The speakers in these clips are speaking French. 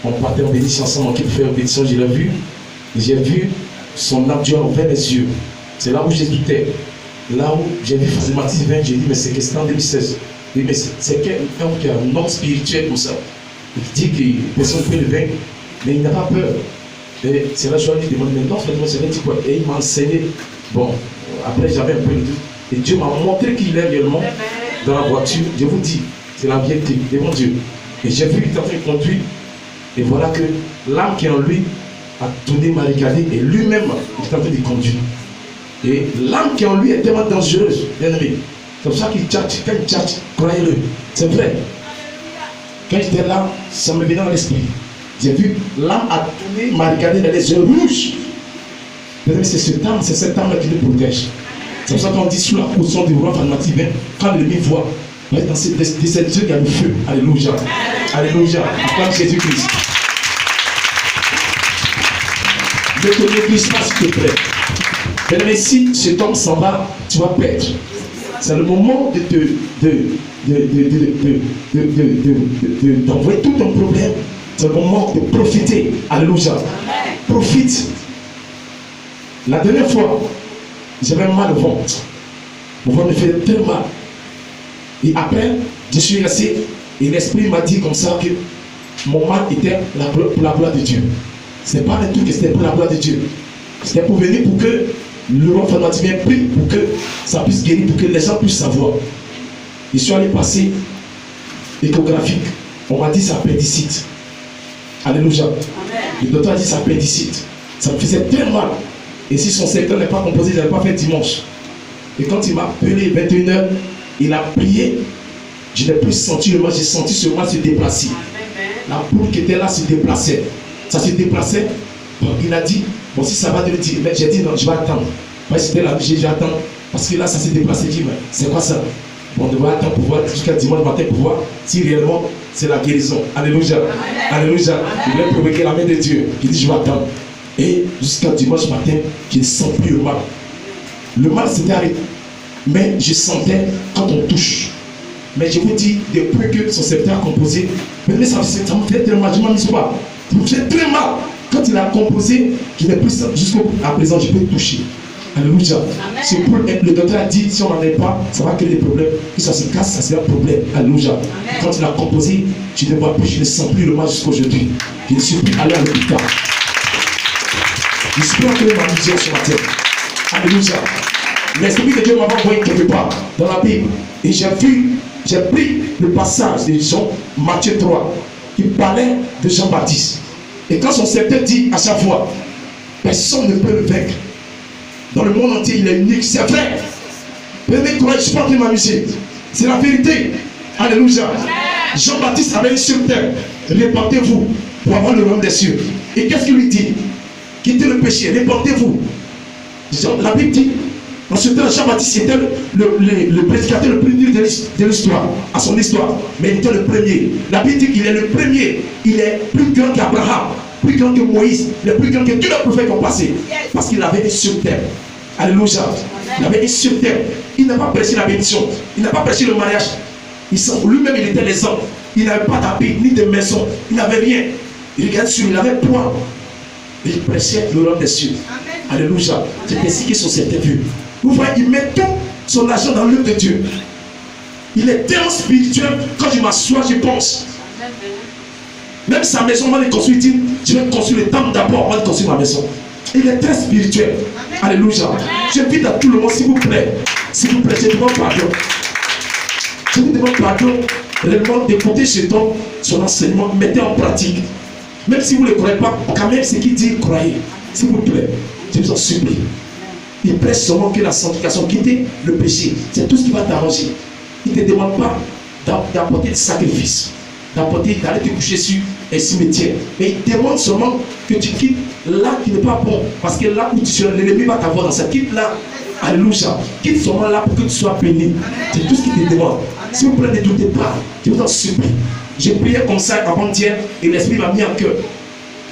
On partait en bénédiction ensemble, on quitte faire une bénédiction, je l'ai vu. J'ai vu son âme, Dieu a ouvert les yeux. C'est là où j'ai douté. Là où j'ai vu Frère Mathieu 20, j'ai dit, mais c'est que c'était en 2016. Oui, mais c'est quelqu'un qui a un homme spirituel comme ça. Il dit que personne ne peut le vaincre, mais il n'a pas peur. Et c'est là que je lui ai demandé, mais non, Frère, c'est dit quoi? Et il m'a enseigné. Bon, après j'avais un peu de doute. Et Dieu m'a montré qu'il est réellement dans la voiture. Je vous dis, c'est la vérité devant Dieu. Et j'ai vu qu'il était en train de conduire. Et voilà que l'âme qui est en lui a tourné, m'a regardé, et lui-même, il est en train de conduire. Et l'âme qui est en lui est tellement dangereuse, bien aimé. C'est pour ça qu'il tchatche, quand il tchatche, croyez-le. C'est vrai. Quand j'étais là, ça me venait dans l'esprit. J'ai vu l'âme a tourné, m'a regardé dans les yeux rouges. C'est cette âme-là qui nous protège. C'est pour ça qu'on dit sous la position du roi Mathieu 20, quand l'ennemi voit, dans ces yeux, il y a le feu. Alléluia. Alléluia. Acclame Jésus-Christ. Ne te néglige pas, s'il te plaît. Mais si cet homme s'en va, tu vas perdre. C'est le moment d'envoyer tout ton problème. C'est le moment de profiter. Alléluia. Profite. La dernière fois, j'avais mal au ventre. Mon ventre me fait très mal. Et après, je suis resté. Et l'esprit m'a dit comme ça que mon mal était pour la gloire de Dieu. Ce n'est pas un truc que c'était pour la gloire de Dieu. C'était pour venir pour que le roi Mathieu prie pour que ça puisse guérir, pour que les gens puissent savoir. Je suis allé passer échographique. On m'a dit c'est appendicite. Alléluia. Le docteur a dit c'est appendicite. Ça me faisait très mal. Et si son secteur n'est pas composé, je n'avais pas fait dimanche. Et quand il m'a appelé 21h, il a prié. Je n'ai plus senti le mal, j'ai senti ce mal se déplacer. La boule qui était là se déplaçait. Ça se déplaçait. Bon, il a dit, bon, si ça va te le dire, mais j'ai dit non, je vais attendre. Moi, c'était là, j'ai attendre. Parce que là, ça s'est déplacé. J'ai dit, mais c'est quoi ça? Bon, on devrait attendre pour voir jusqu'à dimanche matin pour voir si réellement c'est la guérison. Alléluia. Alléluia. Il voulait provoquer la main de Dieu. Il dit, je vais attendre. Et jusqu'à dimanche matin, je ne sens plus le mal. Le mal s'était arrêté. Mais je sentais quand on touche. Mais je vous dis, depuis que son secteur a composé, ça me fait très mal. Je ne m'en dis pas. Ça me fait très mal. Quand il a composé, je n'ai plus jusqu'à présent, je peux toucher. Alléluia. C'est pour le docteur a dit, si on n'en est pas, ça va créer des problèmes. Si ça se casse, ça sera un problème. Alléluia. Quand il a composé, je ne vois plus, je ne sens plus le mal jusqu'à aujourd'hui. Je ne suis plus allé à l'hôpital. Je suis plus entré ma vision ce matin. Alléluia. L'Esprit de Dieu m'a envoyé quelque part dans la Bible. Et j'ai pris le passage de Jean, Matthieu 3, qui parlait de Jean-Baptiste. Et quand son secteur dit à chaque fois, personne ne peut le vaincre. Dans le monde entier, il est unique. C'est vrai. Prenez courage, je ne suis pas en train de m'amuser. C'est la vérité. Alléluia. Jean-Baptiste avait une sur terre. Répentez-vous pour avoir le royaume des cieux. Et qu'est-ce qu'il lui dit? Quittez le péché, répentez-vous. La Bible dit, en ce temps, Jean-Baptiste était le prédicateur le plus nul de l'histoire, à son histoire. Mais il était le premier. La Bible dit qu'il est le premier. Il est plus grand qu'Abraham, plus grand que Moïse, il est plus grand que tous les prophètes qui ont passé. Parce qu'il avait une sur terre. Alléluia. Il avait une sur terre. Il n'a pas prêché la bénédiction. Il n'a pas prêché le mariage. Lui-même, il était les hommes. Il n'avait pas d'habits, ni de maison. Il n'avait rien. Il regardait sur, il avait point. Il prêchait le royaume des cieux. Alléluia. C'est ainsi que son secteur vu. Vous voyez, il met tout son argent dans l'œuvre de Dieu. Il est tellement spirituel. Quand je m'assois, je pense. Même sa maison, on va le construire. Je vais construire le temple d'abord, on va construire ma maison. Il est très spirituel. Alléluia. J'invite à tout le monde, s'il vous plaît, je demande pardon. Je vous demande pardon, réellement, d'écouter son enseignement, mettez en pratique. Même si vous ne le croyez pas, quand même, ce qu'il dit, croyez. S'il vous plaît, je vous en supplie. Il prêche seulement que la sanctification, quitter le péché. C'est tout ce qui va t'arranger. Il ne te demande pas d'apporter des sacrifices, d'aller te coucher sur un cimetière. Mais il demande seulement que tu quittes là qui n'est pas bon. Parce que là où tu seras, l'ennemi va t'avoir dans sa quitte là. Alléluia. Quitte seulement là pour que tu sois béni. C'est tout ce qu'il te demande. Si vous plaît, ne doutez pas. Je vous en supplie. J'ai prié comme ça avant-hier et l'Esprit m'a mis en cœur.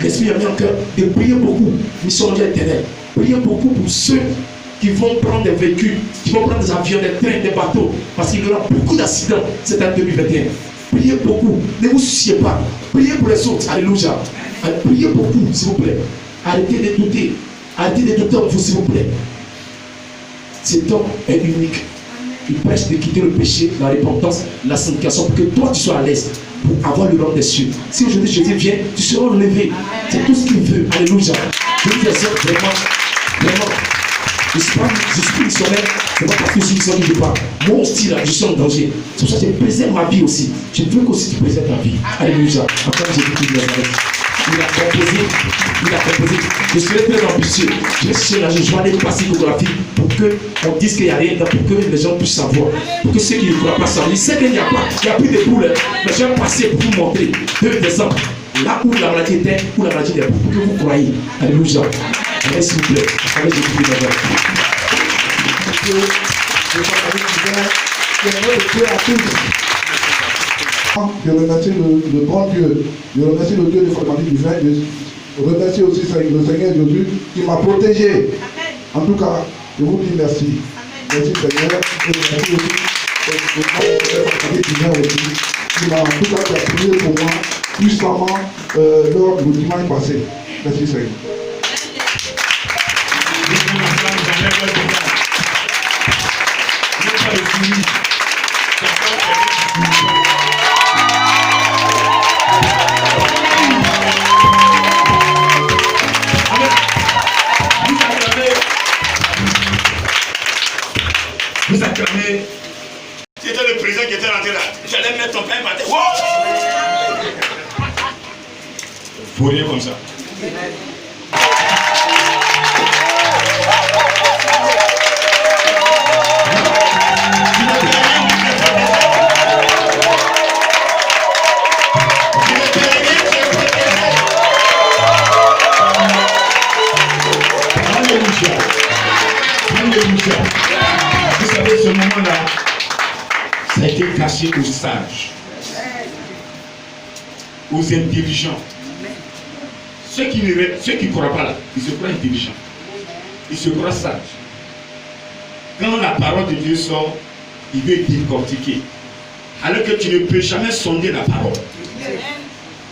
L'Esprit m'a mis en cœur de prier beaucoup. Mission mondiale éternelle. Priez beaucoup pour ceux qui vont prendre des véhicules, qui vont prendre des avions, des trains, des bateaux. Parce qu'il y aura beaucoup d'accidents cette année 2021. Priez beaucoup. Ne vous souciez pas. Priez pour les autres. Alléluia. Priez beaucoup, s'il vous plaît. Arrêtez de douter. Arrêtez de douter en vous, s'il vous plaît. Cet homme est unique. Il prêche de quitter le péché, la repentance, la sanctification, pour que toi tu sois à l'aise, pour avoir le royaume des cieux. Si aujourd'hui Jésus vient, tu seras enlevé. C'est tout ce qu'il veut. Alléluia. Je vous dis vraiment. Je suis missionnaire, c'est pas parce que je suis missionnaire que je parle. Moi aussi, là, je suis en danger. C'est pour ça que je préserve ma vie aussi. Je veux qu'aussi tu préserves ta vie. Alléluia. Encore j'ai dit qu'il il a composé. Je serai très ambitieux. Je vais chercher la joie des passer photographies pour qu'on dise qu'il n'y a rien, pour que les gens puissent savoir. Pour que ceux qui ne croient pas savent. Il sait qu'il n'y a plus de poules. Mais je vais passer pour vous montrer 2 exemples. Là où la maladie était, où la maladie est, pour que vous croyez. Alléluia. Allez, s'il vous plaît. Allez, je vous prie d'abord. Je remercie le bon Dieu. Je remercie le Dieu de Frédéric Divin. Je remercie aussi le Seigneur Jésus qui m'a protégé. En tout cas, je vous dis merci. Merci Seigneur. Je remercie aussi le Frédéric Divin aussi qui m'a en tout cas prié pour moi puissamment lors du dimanche passé. Merci Seigneur. Vous acclamez. C'était le président qui était rentré là. J'allais mettre ton pain par terre. Faut rien comme ça. Alléluia. Vous savez, ce moment-là, ça a été caché aux sages, aux intelligents. Ceux qui ne croient pas là, ils se croient intelligents. Ils se croient sages. Quand la parole de Dieu sort, il veut décortiquer. Alors que tu ne peux jamais sonder la parole.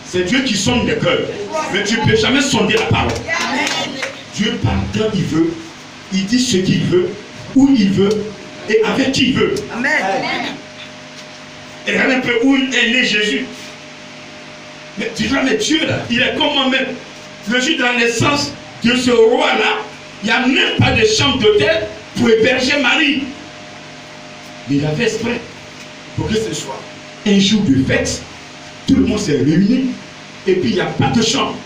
C'est Dieu qui sonde les cœurs. Mais tu ne peux jamais sonder la parole. Dieu parle quand il veut. Il dit ce qu'il veut, où il veut et avec qui il veut. Amen. Et regarde un peu où est né Jésus. Mais tu vois, mais Dieu là, il est comme moi-même. Le jour de la naissance de ce roi-là, il n'y a même pas de chambre d'hôtel pour héberger Marie. Mais il avait exprès pour que ce soit un jour de fête. Tout le monde s'est réuni et puis il n'y a pas de chambre.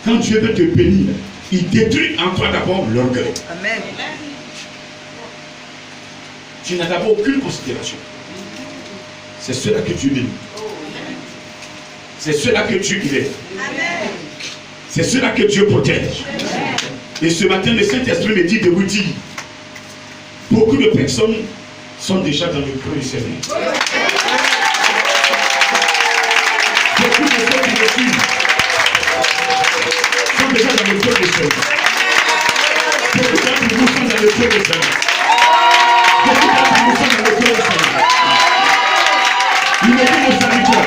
Quand Dieu veut te bénir, il détruit en toi d'abord l'orgueil. Amen. Tu n'as d'abord aucune considération. C'est cela que Dieu bénit. C'est cela que Dieu guérit. C'est cela que Dieu protège. Et ce matin, le Saint-Esprit me dit de vous dire, beaucoup de personnes sont déjà dans le creux du Seigneur. Beaucoup de ceux qui me suivent sont déjà dans le creux du Seigneur. Beaucoup d'entre vous sont dans le creux du Seigneur. Beaucoup d'entre vous sont dans le creux du Seigneur. Il me dit mon serviteur,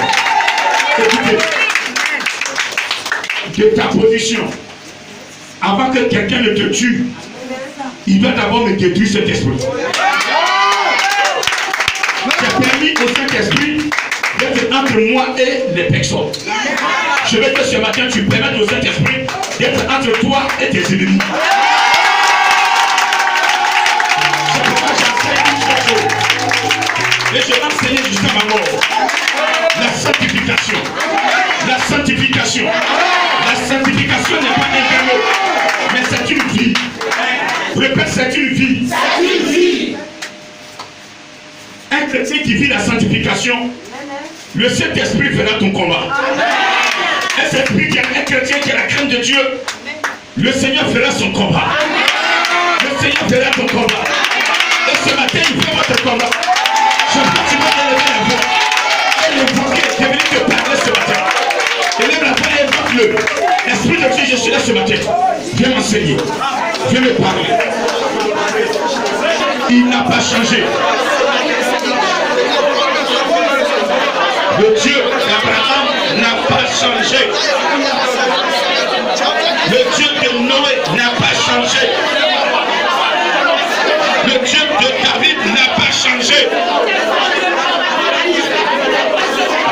écoutez, de ta position, avant que quelqu'un ne te tue, il doit d'abord me détruire cet esprit. J'ai permis au Saint-Esprit d'être entre moi et les personnes. Je veux que ce matin tu permettes au Saint-Esprit d'être entre toi et tes ennemis. C'est pourquoi j'enseigne une seule chose. Et je vais enseigner jusqu'à ma mort. La sanctification. La sanctification. La sanctification n'est pas un mot, mais c'est une vie. Répète, c'est une vie. C'est une vie. Un chrétien qui vit la sanctification, le Saint-Esprit fera ton combat. Un chrétien qui a la crainte de Dieu, le Seigneur fera son combat. Le Seigneur fera ton combat. Et ce matin, il fera votre combat. Je veux que tu vas élever la voix. Et le voix qui est venu te parler ce matin. Élève la voix et évoque-le. Esprit de Dieu, je suis là ce matin. Viens m'enseigner. Viens me parler. Il n'a pas changé. Le Dieu d'Abraham n'a pas changé. Le Dieu de Noé n'a pas changé. Le Dieu de David n'a pas changé.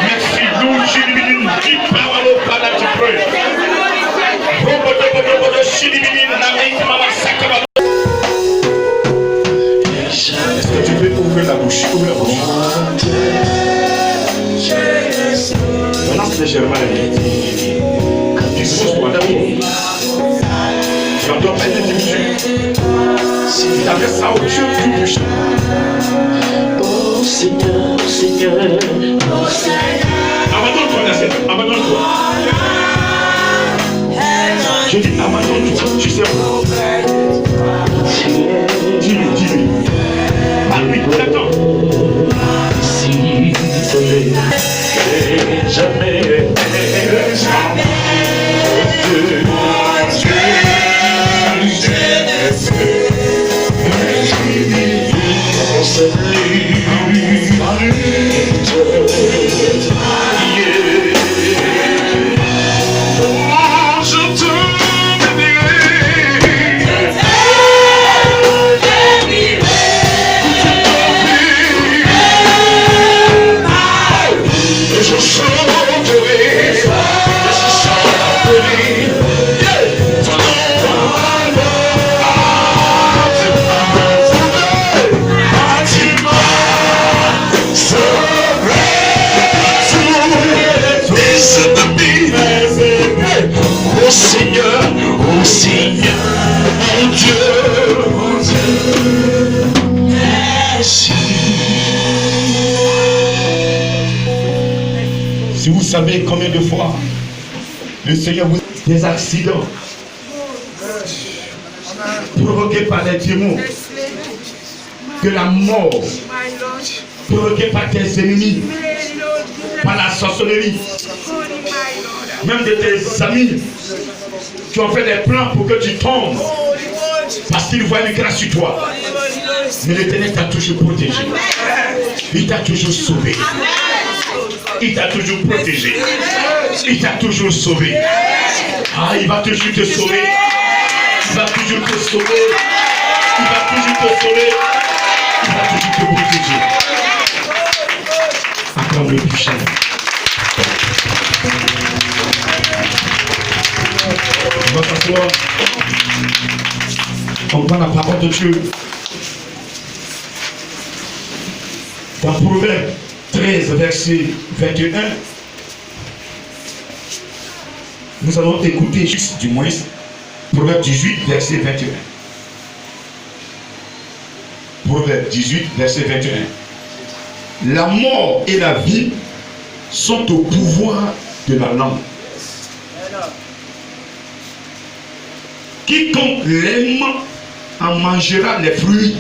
Merci. Nous, Chilibinin, qui parle au palais du prêtre. Est-ce que tu peux ouvrir la bouche? Ouvre la bouche. Maintenant, c'est légèrement la vérité. Dispose-toi d'abord. Tu n'en dois pas être dessus. Si tu avais ça au Dieu du péché. Oh Seigneur, Seigneur, oh Seigneur. Abandonne-toi, Seigneur. Abandonne-toi. Je dis abandonne-toi. Tu sais où? Dis-lui, dis-lui. Parle-lui, attends. Si jamais, Si vous savez combien de fois le Seigneur vous des accidents provoqués par les démons, que la mort provoquée par tes ennemis, par la sorcellerie, même de tes amis qui ont fait des plans pour que tu tombes parce qu'ils voient une grâce sur toi. Mais l'Éternel t'a toujours protégé. Il t'a toujours sauvé. Il t'a toujours protégé. Il t'a toujours sauvé. Ah, il va toujours te sauver. Il va toujours te sauver. Il va toujours te sauver. Il va toujours te protéger. Acclame le prochain. On va s'asseoir. On prend la parole de Dieu. Dans Proverbe 13, verset 21, nous allons écouter juste du moins Proverbe 18, verset 21. Proverbe 18, verset 21. La mort et la vie sont au pouvoir de la langue. Quiconque l'aime en mangera les fruits.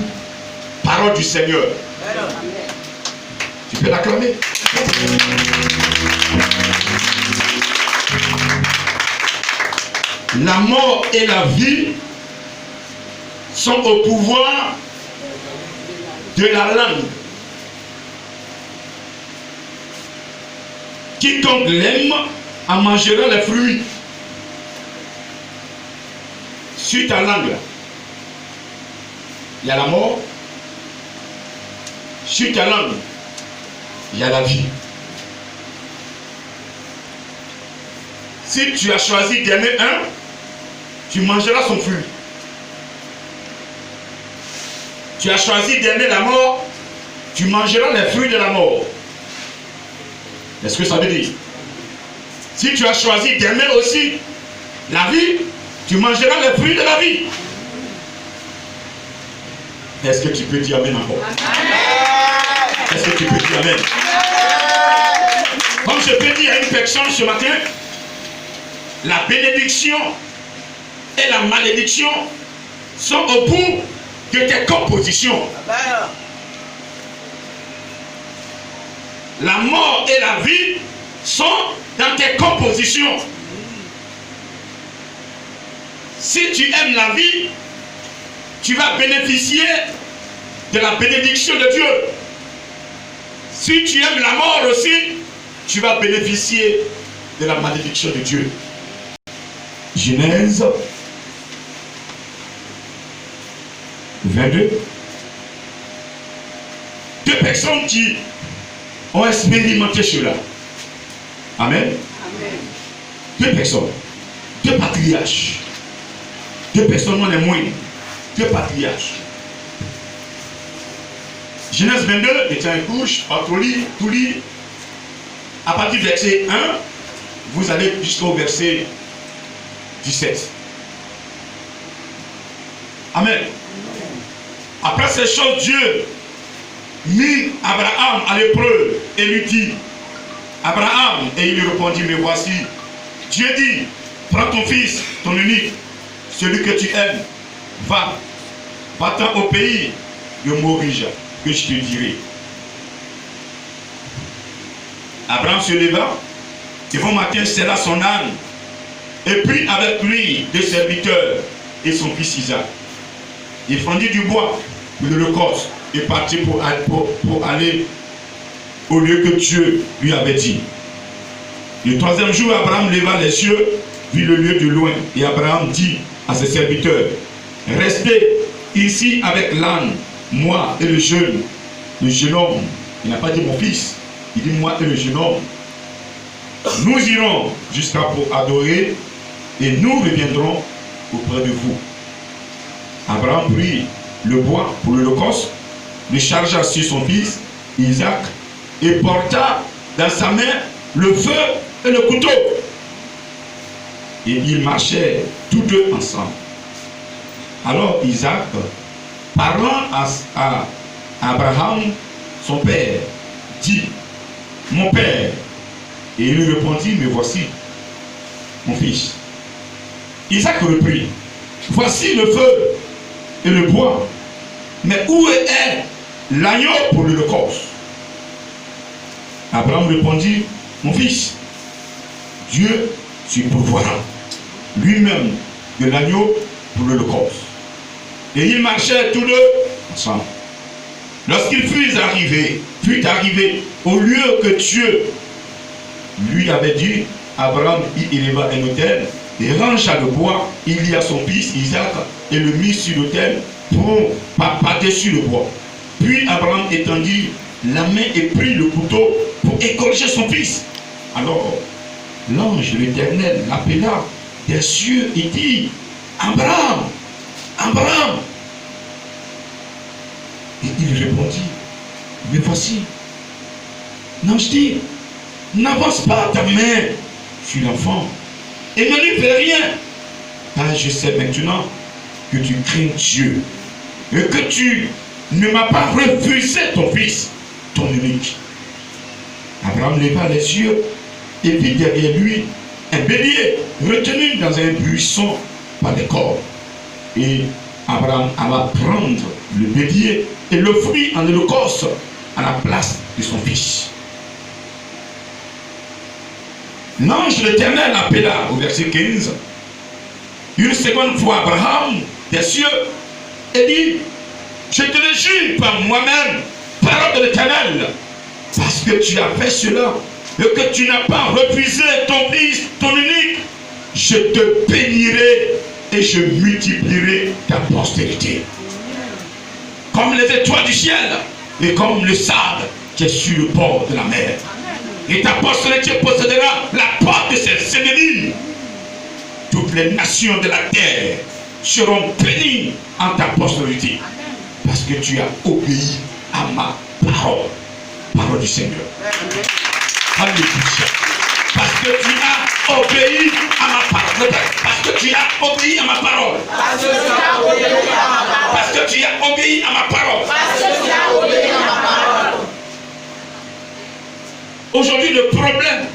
Parole du Seigneur. Tu peux l'acclamer. La mort et la vie sont au pouvoir de la langue. Quiconque l'aime en mangera les fruits. Sur ta langue, il y a la mort. Sur ta langue, il y a la vie. Si tu as choisi d'aimer un, tu mangeras son fruit. Tu as choisi d'aimer la mort, tu mangeras les fruits de la mort. Est-ce que ça veut dire? Si tu as choisi d'aimer aussi la vie, tu mangeras les fruits de la vie. Est-ce que tu peux dire amen encore? Est-ce que tu peux dire amen? Comme je peux dire à une personne ce matin, la bénédiction et la malédiction sont au bout de tes compositions. La mort et la vie sont dans tes compositions. Si tu aimes la vie, tu vas bénéficier de la bénédiction de Dieu. Si tu aimes la mort aussi, tu vas bénéficier de la malédiction de Dieu. Genèse 22. Deux personnes qui ont expérimenté cela. Amen. Amen. Deux personnes. Deux patriarches. Deux personnes, non les moindres. Deux patriarches. Genèse 22 est un couche, tout lit. À partir du verset 1, vous allez jusqu'au verset 17. Amen. Après ces choses, Dieu mit Abraham à l'épreuve et lui dit, Abraham, et il lui répondit, mais voici, Dieu dit, prends ton fils, ton unique, celui que tu aimes, va-t'en au pays de Moriah, que je te dirai. Abraham se leva, et bon matin, sella son âne, et prit avec lui des serviteurs et son fils Isaac. Il fendit du bois pour l'Holocauste et partit pour aller au lieu que Dieu lui avait dit. Le troisième jour, Abraham leva les yeux, vit le lieu de loin, et Abraham dit à ses serviteurs, restez ici avec l'âne, moi et le jeune homme. Il n'a pas dit mon fils, il dit moi et le jeune homme. Nous irons jusqu'à pour adorer et nous reviendrons auprès de vous. Abraham prit le bois pour l'Holocauste, le chargea sur son fils Isaac et porta dans sa main le feu et le couteau. Et ils marchaient tous deux ensemble. Alors Isaac, parlant à Abraham, son père, dit, mon père. Et il lui répondit, mais voici mon fils. Isaac reprit, voici le feu et le bois, mais où est l'agneau pour l'Holocauste? Abraham répondit, mon fils, Dieu pourvoira lui-même de l'agneau pour l'Holocauste. Et ils marchaient tous deux ensemble. Lorsqu'il fut arrivé au lieu que Dieu lui avait dit, Abraham y éleva un autel et rangea le bois, il y a son fils Isaac et le mit sur l'autel par-dessus le bois. Puis Abraham étendit la main et prit le couteau pour égorger son fils. Alors l'ange de l'Éternel l'appela des cieux et dit, Abraham, Abraham. Et il répondit, mais voici. L'ange dit, n'avance pas ta main sur l'enfant et ne lui fais rien, car je sais maintenant que tu crains Dieu et que tu ne m'as pas refusé ton fils, ton unique. Abraham leva les yeux et vit derrière lui un bélier retenu dans un buisson par les cordes. Et Abraham alla prendre le bélier et l'offrit en holocauste à la place de son fils. L'ange de l'Éternel appela au verset 15 une seconde fois Abraham des cieux et dit, je te le jure par moi-même, parole de l'Éternel, parce que tu as fait cela et que tu n'as pas refusé ton fils, ton unique, je te bénirai et je multiplierai ta postérité comme les étoiles du ciel et comme le sable qui est sur le bord de la mer. Et ta postérité possédera la porte de ses ennemis. Toutes les nations de la terre seront bénies en ta postérité, parce que tu as obéi à ma parole. Parole du Seigneur. Alléluia. Parce que tu as obéi à ma parole. Parce que tu as obéi à ma parole. Parce que tu as obéi à ma parole. Parce que tu as obéi à ma parole. Parce que tu as obéi à ma parole. Aujourd'hui, le problème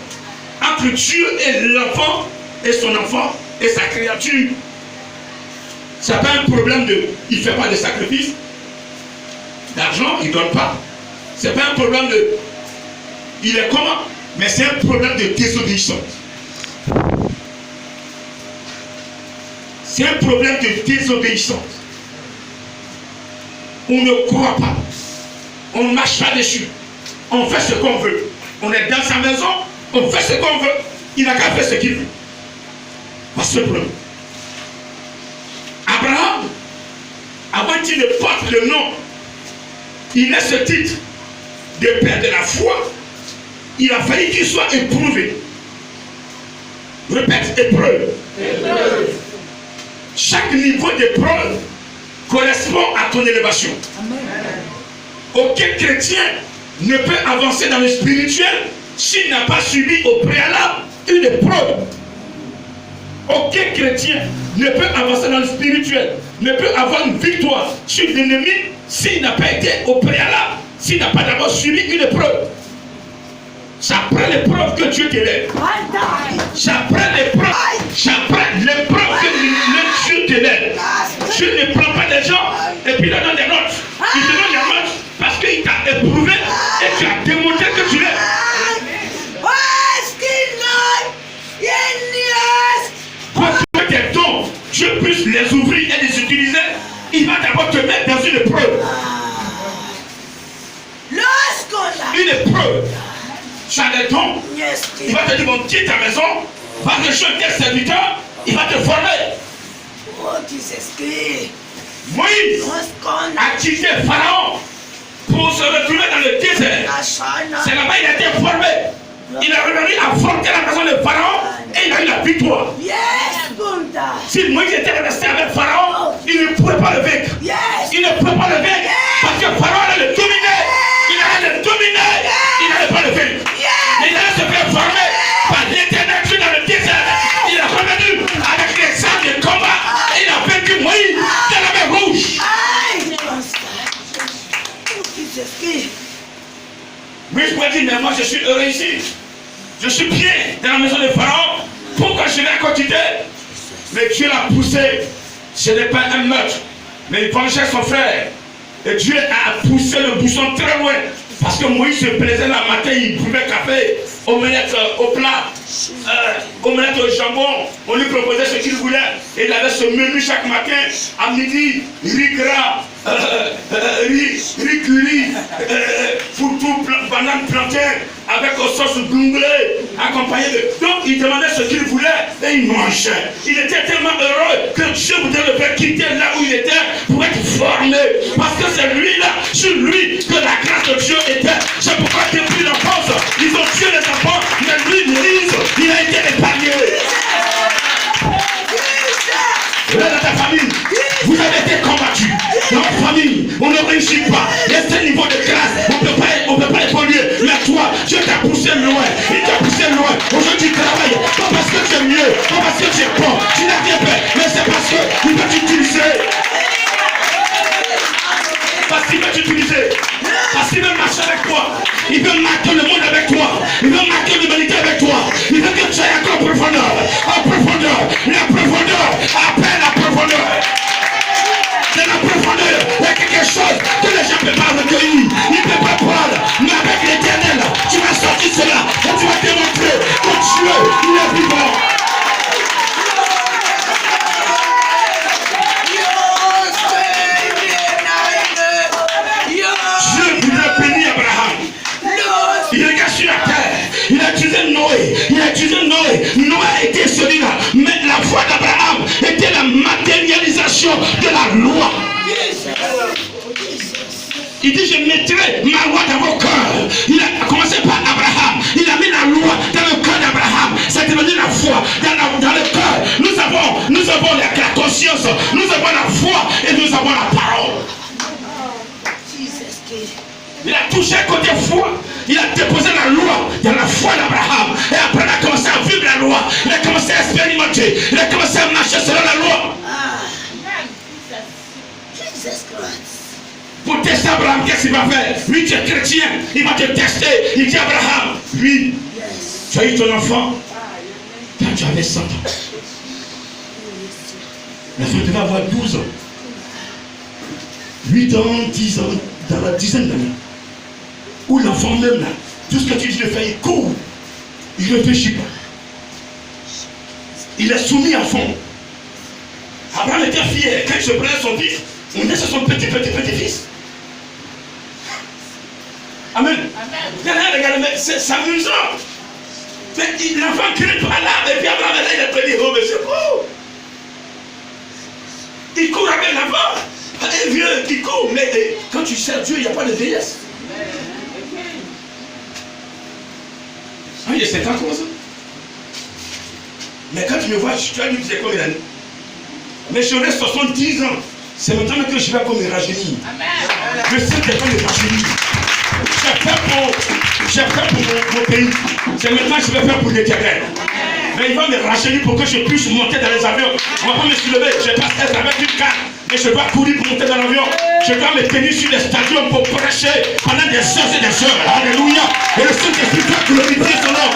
entre Dieu et l'enfant, et son enfant, et sa créature, c'est pas un problème de, il ne fait pas de sacrifice, d'argent, il ne donne pas. C'est pas un problème de, il est comment, mais c'est un problème de désobéissance. C'est un problème de désobéissance. On ne croit pas, on ne marche pas dessus, on fait ce qu'on veut. On est dans sa maison, On fait ce qu'on veut. Il n'a qu'à faire ce qu'il veut. Voici le problème. Abraham, avant qu'il ne porte le nom, il a ce titre de père de la foi. Il a fallu qu'il soit éprouvé. Répète, épreuve. Chaque niveau d'épreuve correspond à ton élévation. Aucun chrétien ne peut avancer dans le spirituel s'il n'a pas subi au préalable une épreuve. Aucun chrétien ne peut avancer dans le spirituel, ne peut avoir une victoire sur l'ennemi s'il n'a pas été au préalable, s'il n'a pas d'abord subi une épreuve. C'est après l'épreuve que Dieu t'élève. C'est après l'épreuve. C'est après l'épreuve que Dieu t'élève. Tu ne prends pas des gens et puis il leur donne des notes. Il te donne des notes parce qu'il t'a éprouvé et tu as démontré que tu l'es. Pour que tes dons, Dieu puisse les ouvrir et les utiliser, il va d'abord te mettre dans une épreuve. Une épreuve. Tu as des dons. Il va te dire, bon, quitte ta maison, va te jeter tes serviteurs, il va te former. Moïse a quitté Pharaon pour se retrouver dans le désert. C'est là-bas qu'il a été formé. Il a revenu affronter la maison de Pharaon et il a eu la victoire. Si Moïse était resté avec Pharaon, il ne pouvait pas le vaincre. Il ne pouvait pas le vaincre parce que Pharaon allait le dominer. Il allait le dominer. Il n'allait pas le vaincre. Mais il allait se faire former par l'Éternel dans le désert. Il est revenu avec les armes de combat. Et il a vaincu Moïse dans la mer Rouge. Moïse m'a dit, mais moi je suis heureux ici. Je suis bien dans la maison de Pharaon. Pourquoi je vais à côté? Mais Dieu l'a poussé. Ce n'est pas un meurtre, mais il vengeait son frère. Et Dieu a poussé le bouchon très loin. Parce que Moïse se plaisait la matin, il buvait café, omelette au plat, omelette au jambon. On lui proposait ce qu'il voulait. Et il avait ce menu chaque matin. À midi, riz gras, riz curry, foutou, banane plantain, avec une sauce gounglée, accompagné de... Donc il demandait ce qu'il voulait et il mangeait. Il était tellement heureux que Dieu voudrait le faire quitter là où il était pour être formé. Parce que c'est lui là, sur lui, que la grâce de Dieu était. C'est pourquoi depuis l'enfance, ils ont tué les enfants, mais lui, Moïse, il a été épargné. Là dans ta famille, vous avez été combattu. Dans votre famille, on ne réussit pas. Il y a ce niveau de grâce, on ne peut pas évoluer. Mais toi, Dieu t'a poussé loin. Il t'a poussé loin. Aujourd'hui, tu travailles. Pas parce que tu es mieux, pas parce que tu es bon. Tu n'as rien fait. Mais c'est parce qu'il veut t'utiliser. Parce qu'il veut t'utiliser. Parce qu'il veut marcher avec toi. Il veut marquer le monde avec toi. Il veut marquer l'humanité avec toi. Il veut que tu ailles encore en profondeur. En profondeur. La profondeur. Appelle la profondeur. C'est la profondeur. Il y a quelque chose que les gens ne peuvent pas recueillir. Ils ne peuvent pas prendre. Mais avec l'Éternel, tu vas sortir cela. Et tu vas démontrer que Dieu, il est vivant. Dieu voudrait bénir Abraham. Il regarde sur la terre. Il a utilisé Noé. Noé était celui-là. Mais la foi d'Abraham était la matérialisation de la loi. Il dit, je mettrai ma loi dans vos cœurs. Il a commencé par Abraham. Il a mis la loi dans le cœur d'Abraham. C'est devenu la foi dans le cœur. Nous avons la conscience. Nous avons la foi et nous avons la parole. Il a touché côté foi. Il a déposé la loi dans la foi d'Abraham. Et après, il a commencé à vivre la loi. Il a commencé à expérimenter. Il a commencé à marcher selon la loi. Pour tester Abraham, qu'est-ce qu'il va faire? Lui, tu es chrétien. Il va te tester. Il dit Abraham, lui, tu as eu ton enfant quand tu avais 100 ans. L'enfant devait avoir 12 ans. 8 ans, 10 ans, dans la dizaine d'années. Où l'enfant même là, tout ce que tu dis de faire, il court. Il ne réfléchit pas. Il est soumis à fond. Abraham était fier. Quand il se prenait son fils, on est sur son petit-fils. Amen. Regardez, c'est amusant. Mais l'enfant crie par là, et puis Abraham il a dit, oh mais c'est beau. Il court avec l'enfant. Un vieux qui court, mais quand tu sers Dieu, il n'y a pas de vieillesse. Ah, il y a 50 ans comme ça. Mais quand tu me vois, tu as dit que c'est combien d'années? Mais j'aurai 70 ans. C'est maintenant que je vais comme rajeunir. Je sais que comme rajeunir. J'ai fait pour mon pays. C'est maintenant que je vais faire pour l'Éternel. Mais il va me rajeunir pour que je puisse monter dans les avions. On ne va pas me soulever. Je passe être avec une carte. Et je dois courir pour monter dans l'avion. Je dois me tenir sur les stadiums pour prêcher pendant des heures et des heures. Alléluia. Et le Saint-Esprit doit glorifier son nom.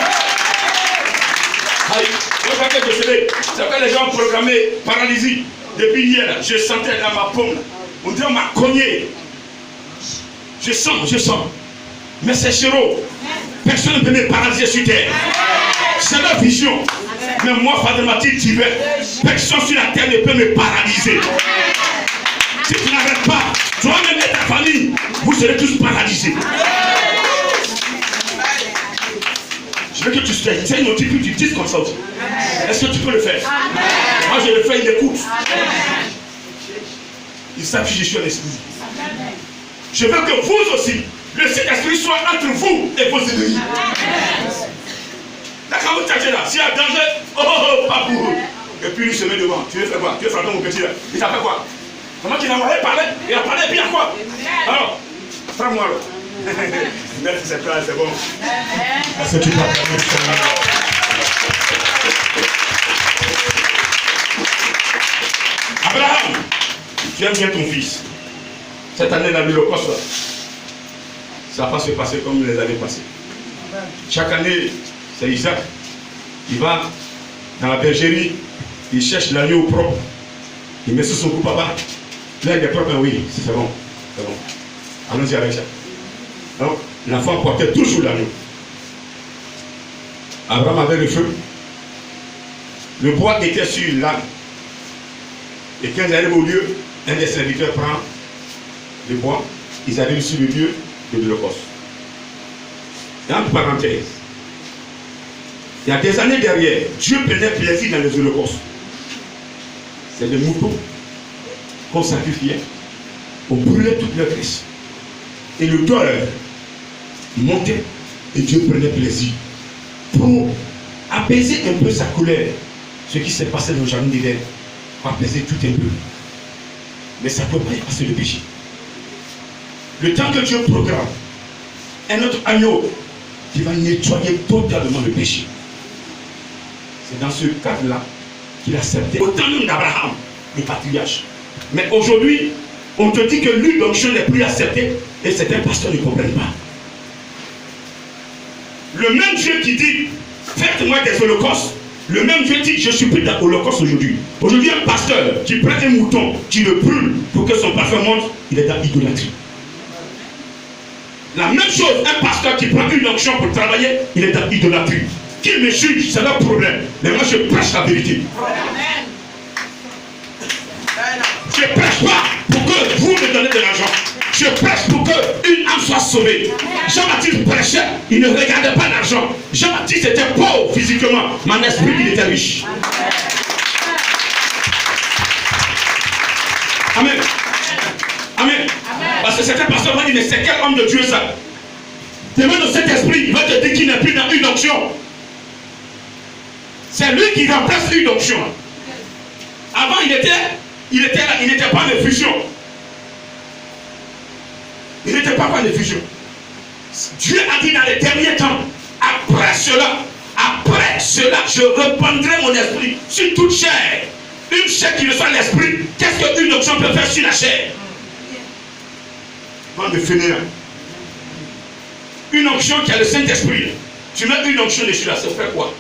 C'est pourquoi les gens ont programmé paralysie. Depuis hier, je sentais dans ma paume. On dirait qu'on m'a cogné. Je sens. Mais c'est chéro. Personne ne peut me paralyser sur terre. C'est leur vision. Mais moi, Father Mathilde Tibet, personne sur la terre ne peut me paralyser. Si tu n'arrêtes pas, toi-même et ta famille, vous serez tous paralysés. Je veux que tu aies une autre tu dises comme ça aussi. Est-ce que tu peux le faire? Moi je le fais, il écoute. Il savent que je suis un esprit. Je veux que vous aussi, le Saint-Esprit soit entre vous et vos ennemis. D'accord, vous tâchez là. S'il y a danger, pas pour eux. Et puis lui se met devant. Tu veux faire quoi? Tu veux frapper mon petit là? Il t'a fait quoi? Comment tu l'as envoyé parler? Il a parlé et puis à quoi? Alors, frappe-moi là. Merci, c'est bon. Est-ce que tu peux acclamer son nom? Abraham, tu aimes bien ton fils. Cette année, la l'Holocauste, ça ne va pas se passer comme les années passées. Chaque année, c'est Isaac. Il va dans la bergerie, il cherche l'agneau propre. Il met sous son cou, papa. Là, il est propre, oui, c'est bon. C'est bon. Allons-y avec ça. Donc, l'enfant portait toujours l'agneau. Abraham avait le feu. Le bois était sur l'âne. Et quand ils arrivent au lieu, un des serviteurs prend le bois. Ils arrivent sur le lieu de l'Holocauste. Et entre parenthèses, il y a des années derrière, Dieu prenait plaisir dans les holocaustes. C'est des moutons qu'on sacrifiait. On brûlait toutes leurs graisses. Et le cœur montait et Dieu prenait plaisir pour apaiser un peu sa colère. Ce qui s'est passé dans le jardin d'Éden, pour apaiser tout un peu. Mais ça ne peut pas effacer le péché. Le temps que Dieu programme un autre agneau qui va nettoyer totalement le péché. C'est dans ce cadre-là qu'il acceptait autant même d'Abraham, les patriarches. Mais aujourd'hui, on te dit que l'huile d'onction n'est plus acceptée et certains pasteurs ne comprennent pas. Le même Dieu qui dit, faites-moi des holocaustes, le même Dieu dit, je suis pris dans l'holocauste aujourd'hui. Aujourd'hui, un pasteur qui prend un mouton, qui le brûle pour que son parfum monte, il est dans l'idolâtrie. La même chose, un pasteur qui prend une onction pour travailler, il est dans l'idolâtrie. Qui me juge, c'est leur problème. Mais moi, je prêche la vérité. Je ne prêche pas pour que vous me donnez de l'argent. Je prêche pour qu'une âme soit sauvée. Jean-Baptiste prêchait, il ne regardait pas l'argent. Jean-Baptiste était pauvre physiquement, mais en esprit, il était riche. Amen. Amen. Parce que certains pasteurs vont dire, mais c'est quel homme de Dieu ça? Demain dans cet esprit, il va te dire qu'il n'est plus dans une onction. C'est lui qui remplace une onction. Avant, il était là, il n'était pas en effusion. Il n'était pas en effusion. Dieu a dit dans les derniers temps, après cela, je répandrai mon esprit sur toute chair. Une chair qui reçoit l'esprit, qu'est-ce qu'une onction peut faire sur la chair? Bande de fainéants. Une onction qui a le Saint-Esprit. Tu mets une onction dessus là, ça fait quoi?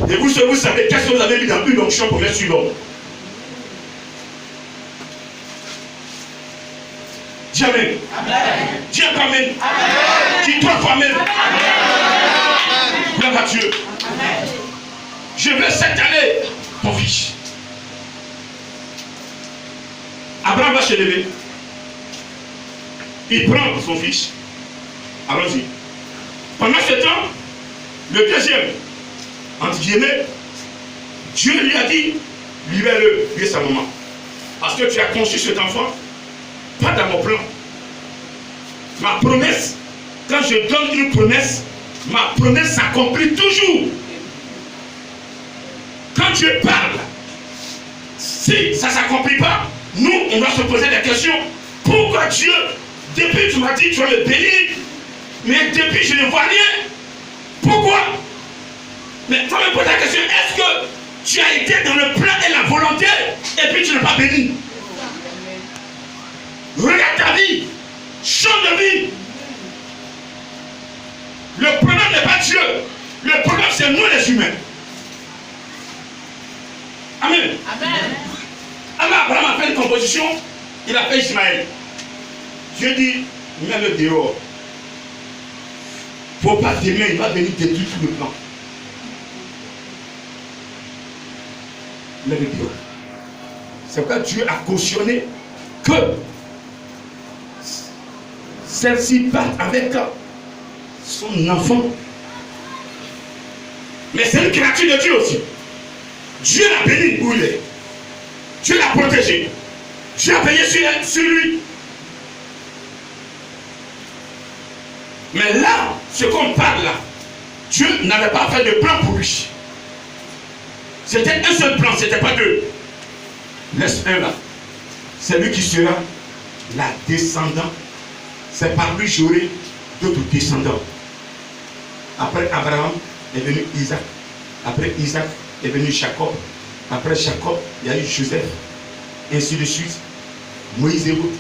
Et vous savez, qu'est-ce que vous avez mis dans une onction pour mettre sur l'homme? Dis Amen. Dis encore Amen. Dis trois fois Amen. Gloire à Dieu. Je veux cette année ton fils. Abraham va se lever. Il prend son fils. Allons-y. Pendant ce temps, le deuxième, entre guillemets, Dieu lui a dit, libère-le, lui et sa maman. Parce que tu as conçu cet enfant, pas dans mon plan. Ma promesse, quand je donne une promesse, ma promesse s'accomplit toujours. Quand Dieu parle, si ça ne s'accomplit pas, nous, on doit se poser des questions. Pourquoi Dieu, depuis tu m'as dit tu vas me bénir, mais depuis je ne vois rien. Pourquoi? Mais toi me poses la question, est-ce que tu as été dans le plan et la volonté et puis tu n'es pas béni? Regarde ta vie, change de vie. Le problème n'est pas Dieu, le problème c'est nous les humains. Amen. Amen. Alors Abraham a fait une composition, il a fait Ismaël. Dieu dit, mets-le dehors. Il ne faut pas demain, il va venir détruire tout le plan. Mets-le dehors. C'est pourquoi Dieu a cautionné que celle-ci parte avec son enfant. Mais c'est une créature de Dieu aussi. Dieu l'a béni où il est. Dieu l'a protégé. Dieu a veillé sur lui. Mais là, ce qu'on parle là, Dieu n'avait pas fait de plan pour lui. C'était un seul plan, ce n'était pas deux. Laisse un là. C'est lui qui sera la descendante. C'est par lui j'aurai d'autres descendants. Après Abraham est venu Isaac. Après Isaac est venu Jacob. Après Jacob, il y a eu Joseph. Ainsi de suite. Moïse et Ruth.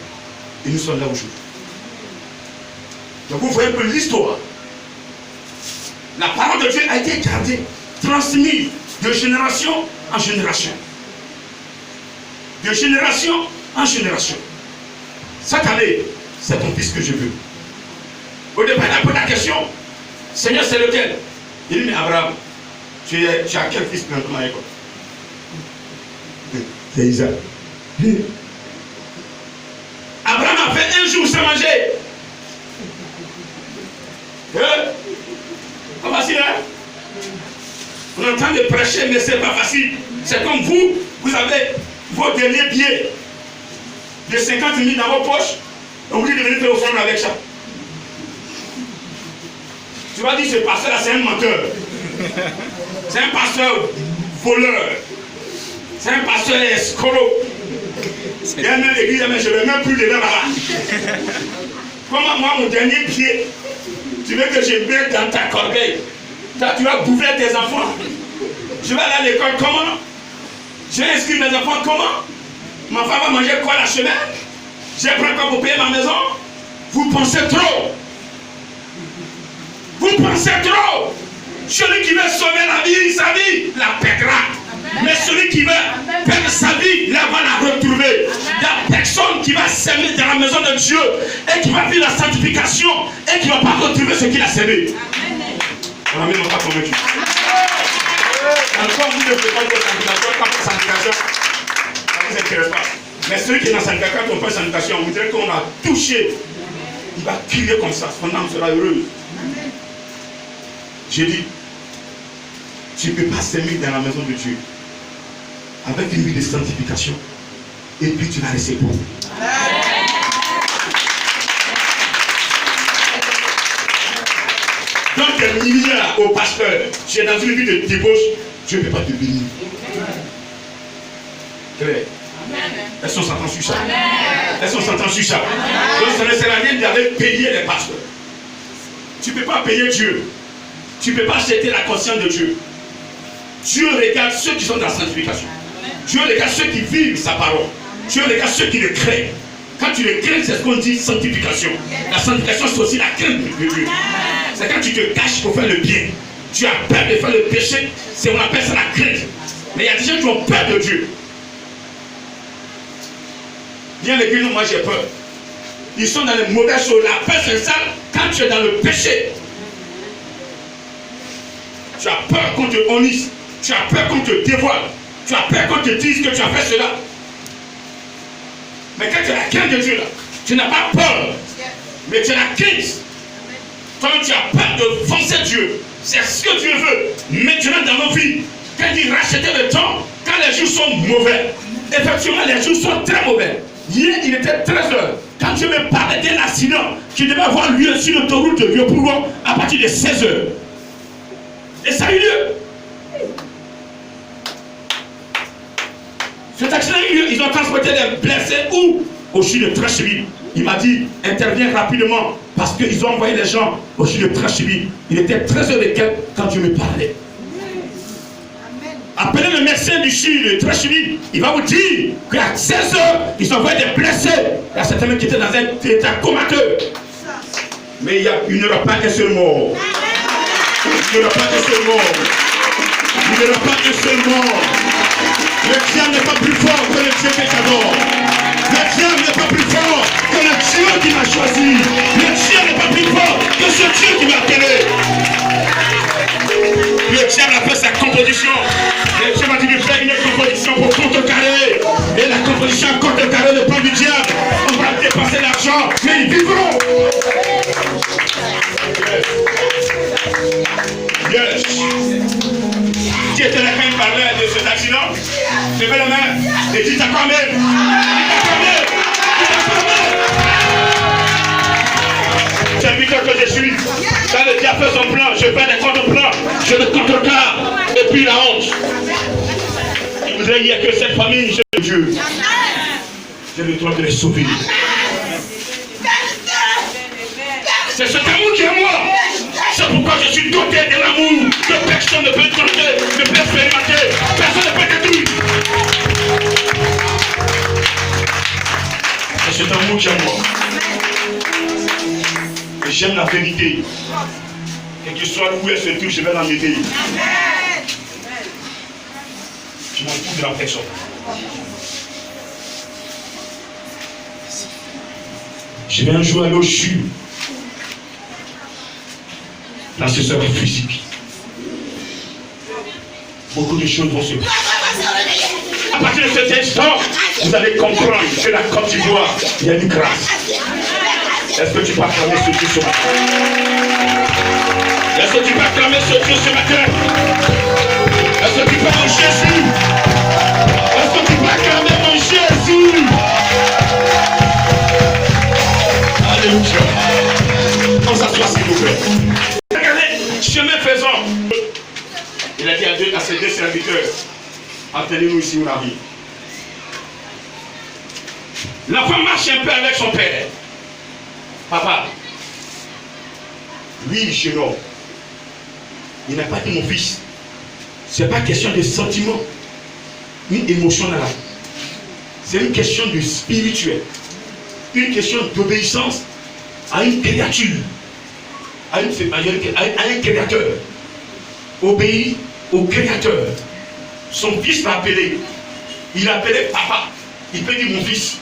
Et nous sommes là aujourd'hui. Donc vous voyez un peu l'histoire. La parole de Dieu a été gardée, transmise de génération en génération. De génération en génération. Cette année, c'est ton fils que je veux. Au départ, il a posé la question, Seigneur, c'est lequel? Il dit, mais Abraham, tu as quel fils maintenant? C'est Isaac. Abraham a fait un jour sans manger. Pas facile, hein? On est en train de prêcher, mais c'est pas facile. C'est comme vous avez vos derniers billets de 50 000 dans vos poches. On vous dit de venir faire offrande avec ça. Tu vas dire, ce pasteur-là, c'est un menteur. C'est un pasteur voleur. C'est un pasteur escroc. Il y a même l'église, mais je ne vais même plus dedans là-bas. Comment moi, mon dernier pied, tu veux que je mette dans ta corbeille? Tu vas bouffer tes enfants. Je vais aller à l'école comment? Je vais inscrire mes enfants comment? Ma femme va manger quoi la semaine? J'ai pris quoi pour payer ma maison? Vous pensez trop. Vous pensez trop. Celui qui veut sauver sa vie, la perdra. Mais celui qui veut perdre sa vie, là va la retrouver. Il n'y a personne qui va s'aimer dans la maison de Dieu et qui va vivre la sanctification et qui ne va pas retrouver ce qu'il a semé. On n'a même pas convaincu. Encore vous ne faites pas de sanctification, pas de sanctification, ça ne vous intéresse pas. Mais celui qui est dans la sanctification, quand on fait sanctification, on dirait qu'on a touché. Il va crier comme ça, son âme sera heureuse. J'ai dit, tu ne peux pas s'aimer dans la maison de Dieu avec une vie de sanctification et puis tu vas rester pauvre. Donc il y a au pasteur, tu es dans une vie de débauche, Dieu ne peut pas te bénir. Claire. Est-ce qu'on s'entend sur ça? Est-ce qu'on s'entend sur ça? Donc ça ne sert à rien d'aller payer les pasteurs. Tu ne peux pas payer Dieu. Tu ne peux pas acheter la conscience de Dieu. Dieu regarde ceux qui sont dans la sanctification. Dieu regarde ceux qui vivent sa parole. Dieu regarde ceux qui le craignent. Quand tu le crains, c'est ce qu'on dit sanctification. La sanctification, c'est aussi la crainte de Dieu. C'est quand tu te caches pour faire le bien. Tu as peur de faire le péché. On appelle ça la crainte. Mais il y a des gens qui ont peur de Dieu. Viens l'église, moi j'ai peur. Ils sont dans les mauvaises choses. La peur s'installe quand tu es dans le péché. Tu as peur qu'on te honnisse. Tu as peur qu'on te dévoile. Tu as peur qu'on te dise que tu as fait cela. Mais quand tu as la crainte de Dieu, là, tu n'as pas peur. Mais tu as la crainte. Quand tu as peur de foncer Dieu, c'est ce que Dieu veut maintenant dans nos vies. Quand il rachetait le temps, quand les jours sont mauvais, effectivement les jours sont très mauvais. Hier, il était 13h. Quand Dieu me parlait d'un accident qui devait avoir lieu sur l'autoroute de Vieux-Prougon à partir de 16h. Et ça a eu lieu. Cet accident a eu lieu. Ils ont transporté les blessés où? Au CHU de Trécheville. Il m'a dit, interviens rapidement, parce qu'ils ont envoyé les gens au CHU de Trécheville. Il était 13h et quelques quand Dieu me parlait. Appelez le médecin du CHU de Trécheville, il va vous dire qu'à 16h, ils ont envoyé des blessés. Il y a certains qui étaient dans un état comateux. Mais il n'y aura pas un seul mort. Il n'y aura pas un seul mort. Il n'y aura pas un seul mort. Le diable n'est pas plus fort que le Dieu que j'adore. Le diable n'est pas plus fort que le Dieu qui m'a choisi. Le diable n'est pas plus fort que ce Dieu qui m'a appelé. Le diable a fait sa composition. Le diable m'a dit de faire une composition pour contrecarrer. Et la composition contrecarrer le plan du diable. On va dépasser l'argent, mais ils vivront. Yes. Qui était là quand il parlait de cet accident? Levez la main et dites à toi-même. Serviteur que je suis, quand le diable fait son plan, je fais des contre-plans, je le contrecarre, et puis la honte. Il voudrait dire que cette famille, je Dieu. J'ai le droit de les sauver. C'est cet amour qui est moi. C'est pourquoi je suis doté de l'amour que personne ne peut tenter, ne peut expérimenter, personne ne peut détruire. C'est cet amour qui est moi. Et j'aime la vérité. Et qu'il soit où elle se trouve, je vais la m'aider. Je m'en fous de la personne. Je vais un jour aller au CHU. L'assesseur physique. Beaucoup de choses vont se passer. À partir de cet instant, vous allez comprendre que la Côte d'Ivoire, il y a une grâce. Est-ce que tu peux acclamer ce Dieu ce matin? Est-ce que tu peux acclamer ce Dieu ce matin? Est-ce que tu peux en Jésus? Est-ce que tu peux acclamer mon Jésus? Alléluia. On s'assoit s'il vous plaît. Regardez, chemin faisant. Il a dit à ses deux serviteurs, attendez-nous ici où on arrive. L'enfant marche un peu avec son père. Papa, lui, jeune homme, il n'a pas dit mon fils. Ce n'est pas question de sentiment, une émotion là. C'est une question de spirituel, une question d'obéissance à une créature, à un créateur. Obéir au créateur. Son fils l'a appelé. Il l'a appelé papa. Il peut dire mon fils.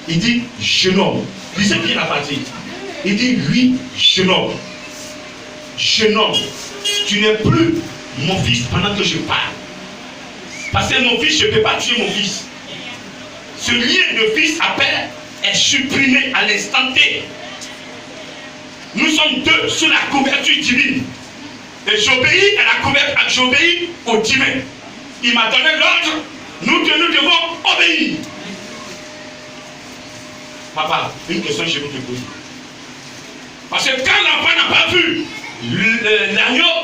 Il dit jeune homme. Lisez bien la partie. Il dit oui, jeune homme. Jeune homme, tu n'es plus mon fils pendant que je parle. Parce que mon fils, je ne peux pas tuer mon fils. Ce lien de fils à père est supprimé à l'instant T. Nous sommes deux sous la couverture divine. Et j'obéis à la couverture, j'obéis au divin. Il m'a donné l'ordre, nous devons obéir. Papa, une question que je vais te poser. Parce que quand l'enfant n'a pas vu l'agneau,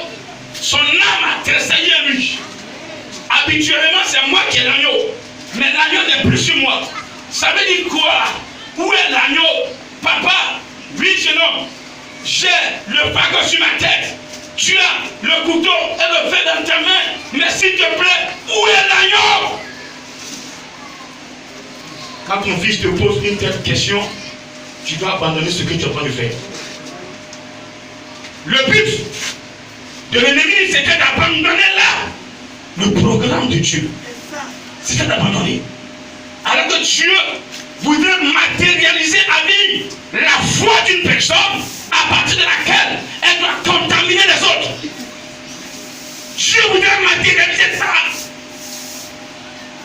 son âme a tressailli à lui. Habituellement, c'est moi qui ai l'agneau. Mais l'agneau n'est plus sur moi. Ça veut dire quoi? Où est l'agneau? Papa, oui, jeune homme, j'ai le fagot sur ma tête. Tu as le couteau et le feu dans ta main. Mais s'il te plaît, où est l'agneau? Quand ton fils te pose une telle question, tu dois abandonner ce que tu es en train de faire. Le but de l'ennemi, c'était d'abandonner là le programme de Dieu. C'était d'abandonner. Alors que Dieu voudrait matérialiser à vie la foi d'une personne à partir de laquelle elle doit contaminer les autres. Dieu voudrait matérialiser ça.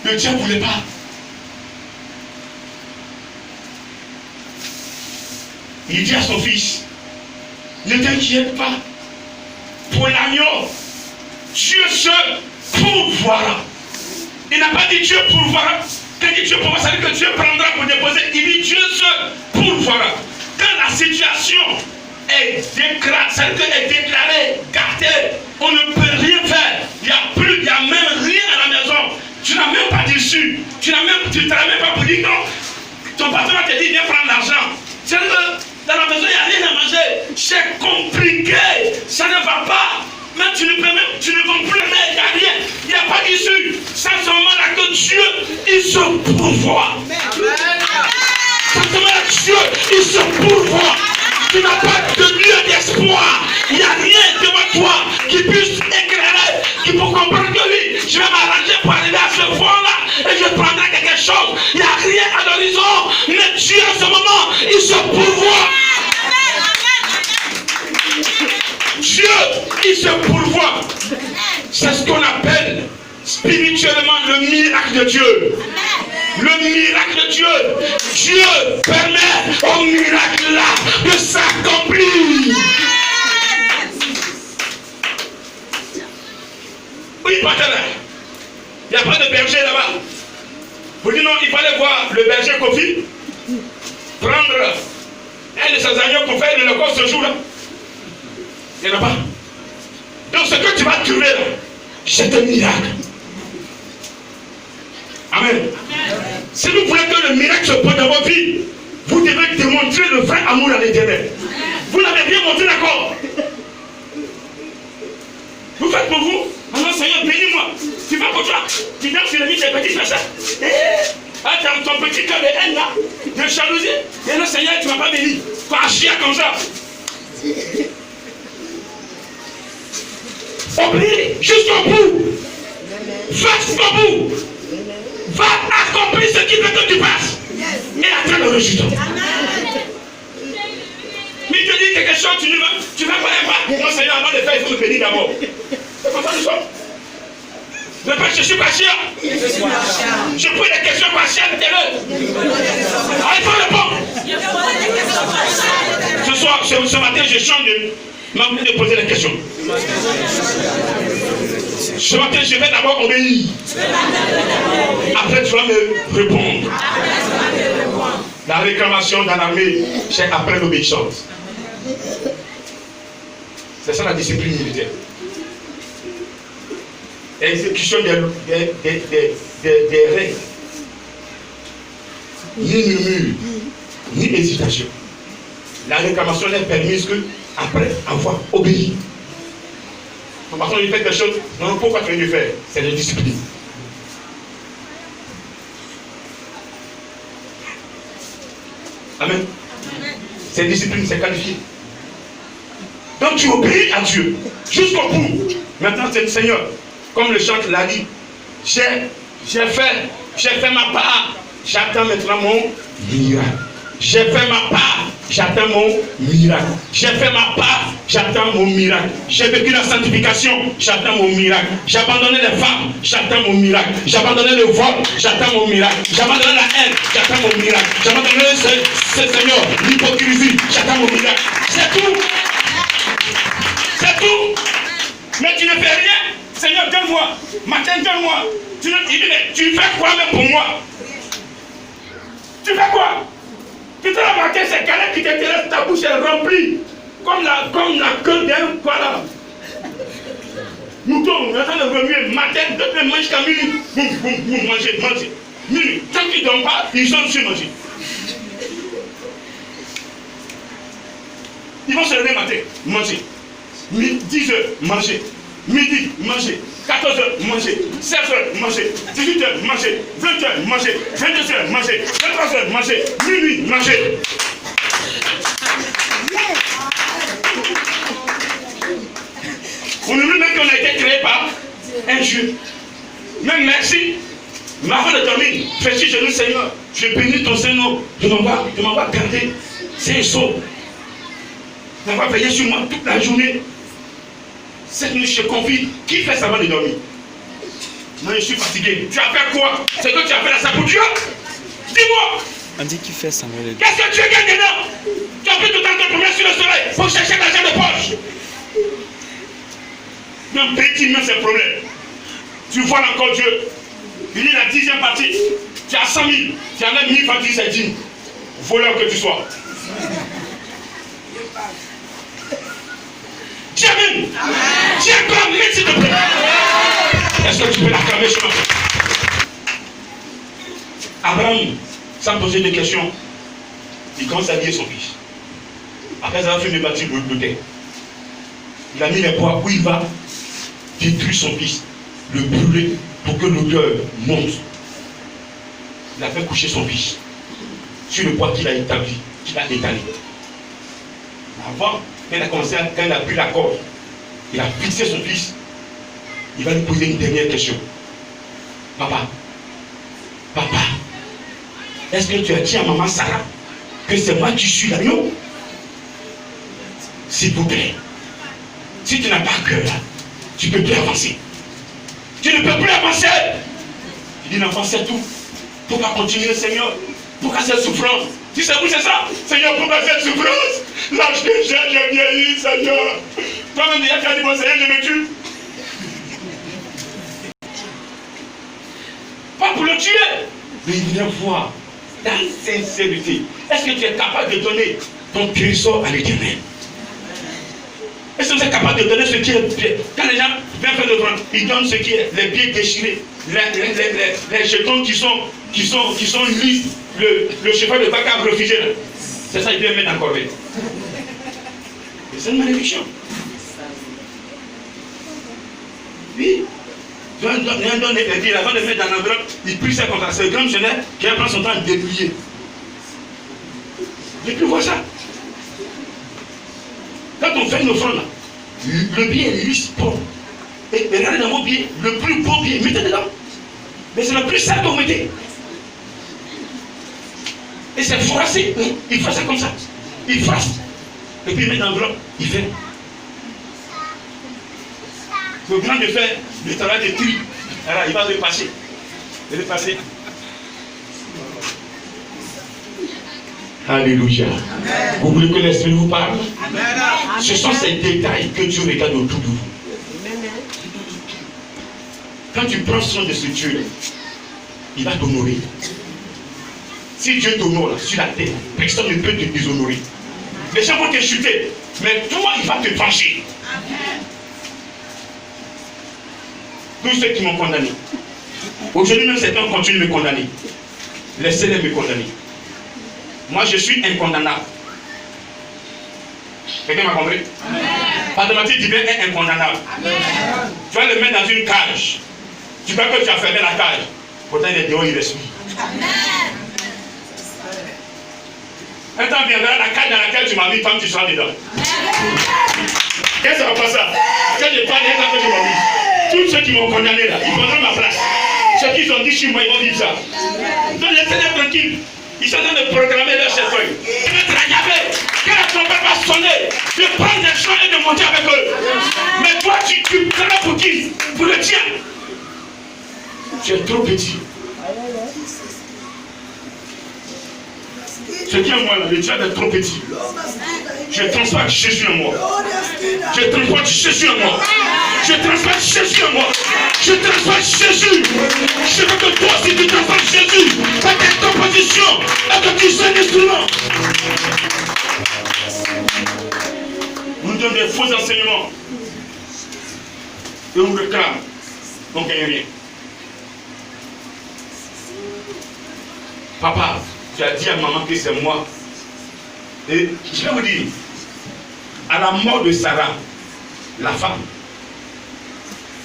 Le diable ne voulait pas. Il dit à son fils, Ne t'inquiète pas. Pour l'agneau, Dieu seul pourvoira. Il n'a pas dit Dieu pourvoira. Quand il dit Dieu pourvoira, ça veut dire que Dieu prendra pour déposer. Il dit Dieu seul pourvoira. Quand la situation est déclarée, ça veut dire qu'elle est déclarée, gâtée, on ne peut rien faire. Il n'y a même rien à la maison. Tu n'as même pas d'issue. Tu ne t'as même pas pour dire non. Ton patron te dit viens prendre l'argent. C'est-à-dire que dans la maison, il n'y a rien à manger. C'est compliqué. Ça ne va pas. Même tu ne vends plus rien. Il n'y a rien. Il n'y a pas d'issue. C'est à ce moment-là que Dieu, il se pourvoit. C'est à ce moment-là que Dieu, il se pourvoit. Tu n'as pas de lieu d'espoir. Il n'y a rien devant toi qui puisse éclairer, qui peut comprendre que oui, je vais m'arranger pour arriver à ce fond-là et je prendrai quelque chose. Il n'y a rien à l'horizon. Mais Dieu, à ce moment, il se pourvoit. Dieu, il se pourvoit. C'est ce qu'on appelle spirituellement le miracle de Dieu. Le miracle de Dieu. Dieu permet au miracle là de s'accomplir. Oui, partenaire. Il n'y a pas de berger là-bas. Vous dites non, il fallait voir le berger Kofi prendre un de ses agneaux pour faire le corps ce jour-là. Il n'y en a pas. Donc ce que tu vas trouver là, c'est un miracle. Amen. Si vous voulez que le miracle se pose dans votre vie, vous devez démontrer le vrai amour à l'Éternel. Vous n'avez rien montré, d'accord? Vous faites pour vous. Alors Seigneur, bénis-moi. Tu vas pour toi. Tu danses sur les vies des petits frères. Attends, ton petit cœur de haine là, de jalousie. Et là, Seigneur, tu ne m'as pas béni. Pas chier comme ça. Oublie jusqu'au bout. Va jusqu'au bout. Va accomplir ce qu'il veut que tu fasses. Et attends le résultat. Mais il te dit quelque chose, tu vas pas. Non, Seigneur, avant de faire, il faut me bénir d'abord. C'est comme ça que soit. Ne pas, je suis pas chiant. Je pose des questions partielles, ah, il faut répondre. Ce matin, je chante de poser des questions. Ce matin, je vais d'abord obéir. Après, tu vas me répondre. La réclamation dans l'armée, c'est après l'obéissance. C'est ça la discipline militaire. Exécution des règles. Ni murmure, ni hésitation. La réclamation n'est permise que après avoir obéi. Parce qu'on lui fait quelque chose, non, pourquoi tu veux lui faire? C'est la discipline. Amen. C'est discipline, c'est qualifié. Donc tu obéis à Dieu jusqu'au bout. Maintenant, c'est le Seigneur. Comme le chant l'a dit, j'ai fait ma part. J'attends maintenant mon miracle. J'ai fait ma part. J'attends mon miracle. J'ai fait ma part. J'attends mon miracle. J'ai vécu la sanctification. J'attends mon miracle. J'ai abandonné les femmes. J'attends mon miracle. J'ai abandonné le vol. J'attends mon miracle. J'ai abandonné la haine. J'attends mon miracle. J'ai abandonné ce Seigneur, l'hypocrisie. J'attends mon miracle. C'est tout. C'est tout. Mais tu ne fais rien. Seigneur, donne-moi. Matin, donne-moi. Tu fais quoi même pour moi? Tu fais quoi? Tu te remarqué, c'est quelqu'un qui t'intéresse, ta bouche est remplie. Comme la queue d'un quoi là. Mouton, on est en train de remuer. Matin, depuis mange jusqu'à minuit. Boum, manger. Minuit. Tant qu'ils ne dorment pas, ils sont sur manger. Ils vont se lever matin, manger. 10h, manger. Midi, manger. 14h, manger. 16h, manger. 18h, manger. 20h, manger. 22h, manger. 23h, manger. Minuit, manger. On oublie même qu'on a été créé par un Dieu. Même merci. Mais avant de dormir, fais sur genoux, Seigneur. Je bénis ton Seigneur. Je m'envoie garder. C'est un saut. Tu vas veiller sur moi toute la journée. Cette nuit, je te confie. Qui fait ça avant de dormir? Non, je suis fatigué. Tu as fait quoi? C'est que tu as fait la ça pour Dieu? Dis-moi. On dit qu'il fait semblant de... Qu'est-ce que tu gagnes dedans? Tu as pris tout le temps te promener sur le soleil pour chercher l'argent de poche. Même petit, même ses problèmes. Tu vois encore Dieu. Il dit la 10e partie. Tu as 100 000. Tu enlèves 1000 fois 10, c'est 10. Voleur que tu sois. Dieu même. Dieu acclame, s'il te plaît. Est-ce que tu peux l'acclamer sur moi? Abraham, sans poser de questions, il commence à lier son fils. Après avoir fait de bâtir le terre, il a mis les bois où il va détruire son fils, le brûler pour que l'odeur monte. Il a fait coucher son fils sur le bois qu'il a établi, qu'il a étalé. Avant, quand il a pris la corde, il a fixé son fils. Il va lui poser une dernière question. Papa, est-ce que tu as dit à maman Sarah que c'est moi qui suis l'agneau? S'il vous plaît, si tu n'as pas cœur là, tu ne peux plus avancer. Tu ne peux plus avancer. Il dit l'enfant, c'est tout. Pourquoi continuer, Seigneur? Pourquoi cette souffrance? Tu sais où c'est ça? Seigneur, pourquoi cette souffrance? L'âge que j'ai vieilli, Seigneur. Toi-même, tu as dit, mon Seigneur, je me tue. Pas pour le tuer, mais il vient voir ta sincérité. Est-ce que tu es capable de donner ton trésor à l'Éternel? Est-ce que vous êtes capable de donner ce qui est bien? Quand les gens viennent faire le vent, ils donnent ce qui est les pieds déchirés, les jetons qui sont lisses, le cheval de Bacab refusé. C'est ça, ils viennent mettre en corvée. C'est une malédiction. Oui. Il donne les pieds, avant de mettre dans l'enveloppe, il prie ça comme ça. C'est le grand missionnaire qui va prendre son temps à dépouiller. J'ai pu voir ça. Quand on fait une offrande, le pied est lisse, bon. Et regardez dans vos pieds, le plus beau pied, mettez dedans. Mais c'est le plus sale que vous mettez. Et c'est froissé. Il fait ça comme ça. Il froisse. Et puis il met dans l'enveloppe, il fait. Le grand de faire le travail de tri. Alors il va repasser. Repasser. Alléluia. Amen. Vous voulez que l'Esprit vous parle? Amen. Ce sont ces détails que Dieu regarde autour de vous. Amen. Quand tu prends soin de ce Dieu, il va t'honorer. Si Dieu t'honore sur la terre, personne ne peut te déshonorer. Les gens vont te chuter, mais toi, il va te venger. Tous ceux qui m'ont condamné. Aujourd'hui même, certains continuent de me condamner. Laissez-les me condamner. Moi, je suis incondamnable. Quelqu'un m'a compris? Par de Matthieu divin est incondamnable. Amen. Tu vas le mettre dans une cage. Tu crois que tu as fermé la cage. Pourtant, il est dehors, il respire. Un temps viendra, la cage dans laquelle tu m'as mis, tant que tu seras dedans. Qu'est-ce que ça va pas ça? Quand je parle, il y a un peu de ma vie. Tous ceux qui m'ont condamné là, ils prendront ma place. Ceux qui ont dit chez moi, ils vont vivre ça. Donc laissez-les tranquilles. Ils sont en train de programmer leur cercueil. Ils vont tragabler. Quand la trompette va sonner, de prendre des gens et de monter avec eux. Mais toi, tu prends pour qui? Pour le tien. Tu es trop petit. Ce qui est en moi, là, le diable est trop petit. Je transporte Jésus en moi. Je transporte Jésus en moi. Je transporte Jésus en moi. Je transporte Jésus. Je veux que toi aussi tu transportes Jésus. Dans tes compositions, et que tu sois un instrument. On nous donne des faux enseignements. Et on réclame. On ne gagne rien. Papa, tu as dit à maman que c'est moi. Et je vais vous dire, à la mort de Sarah, la femme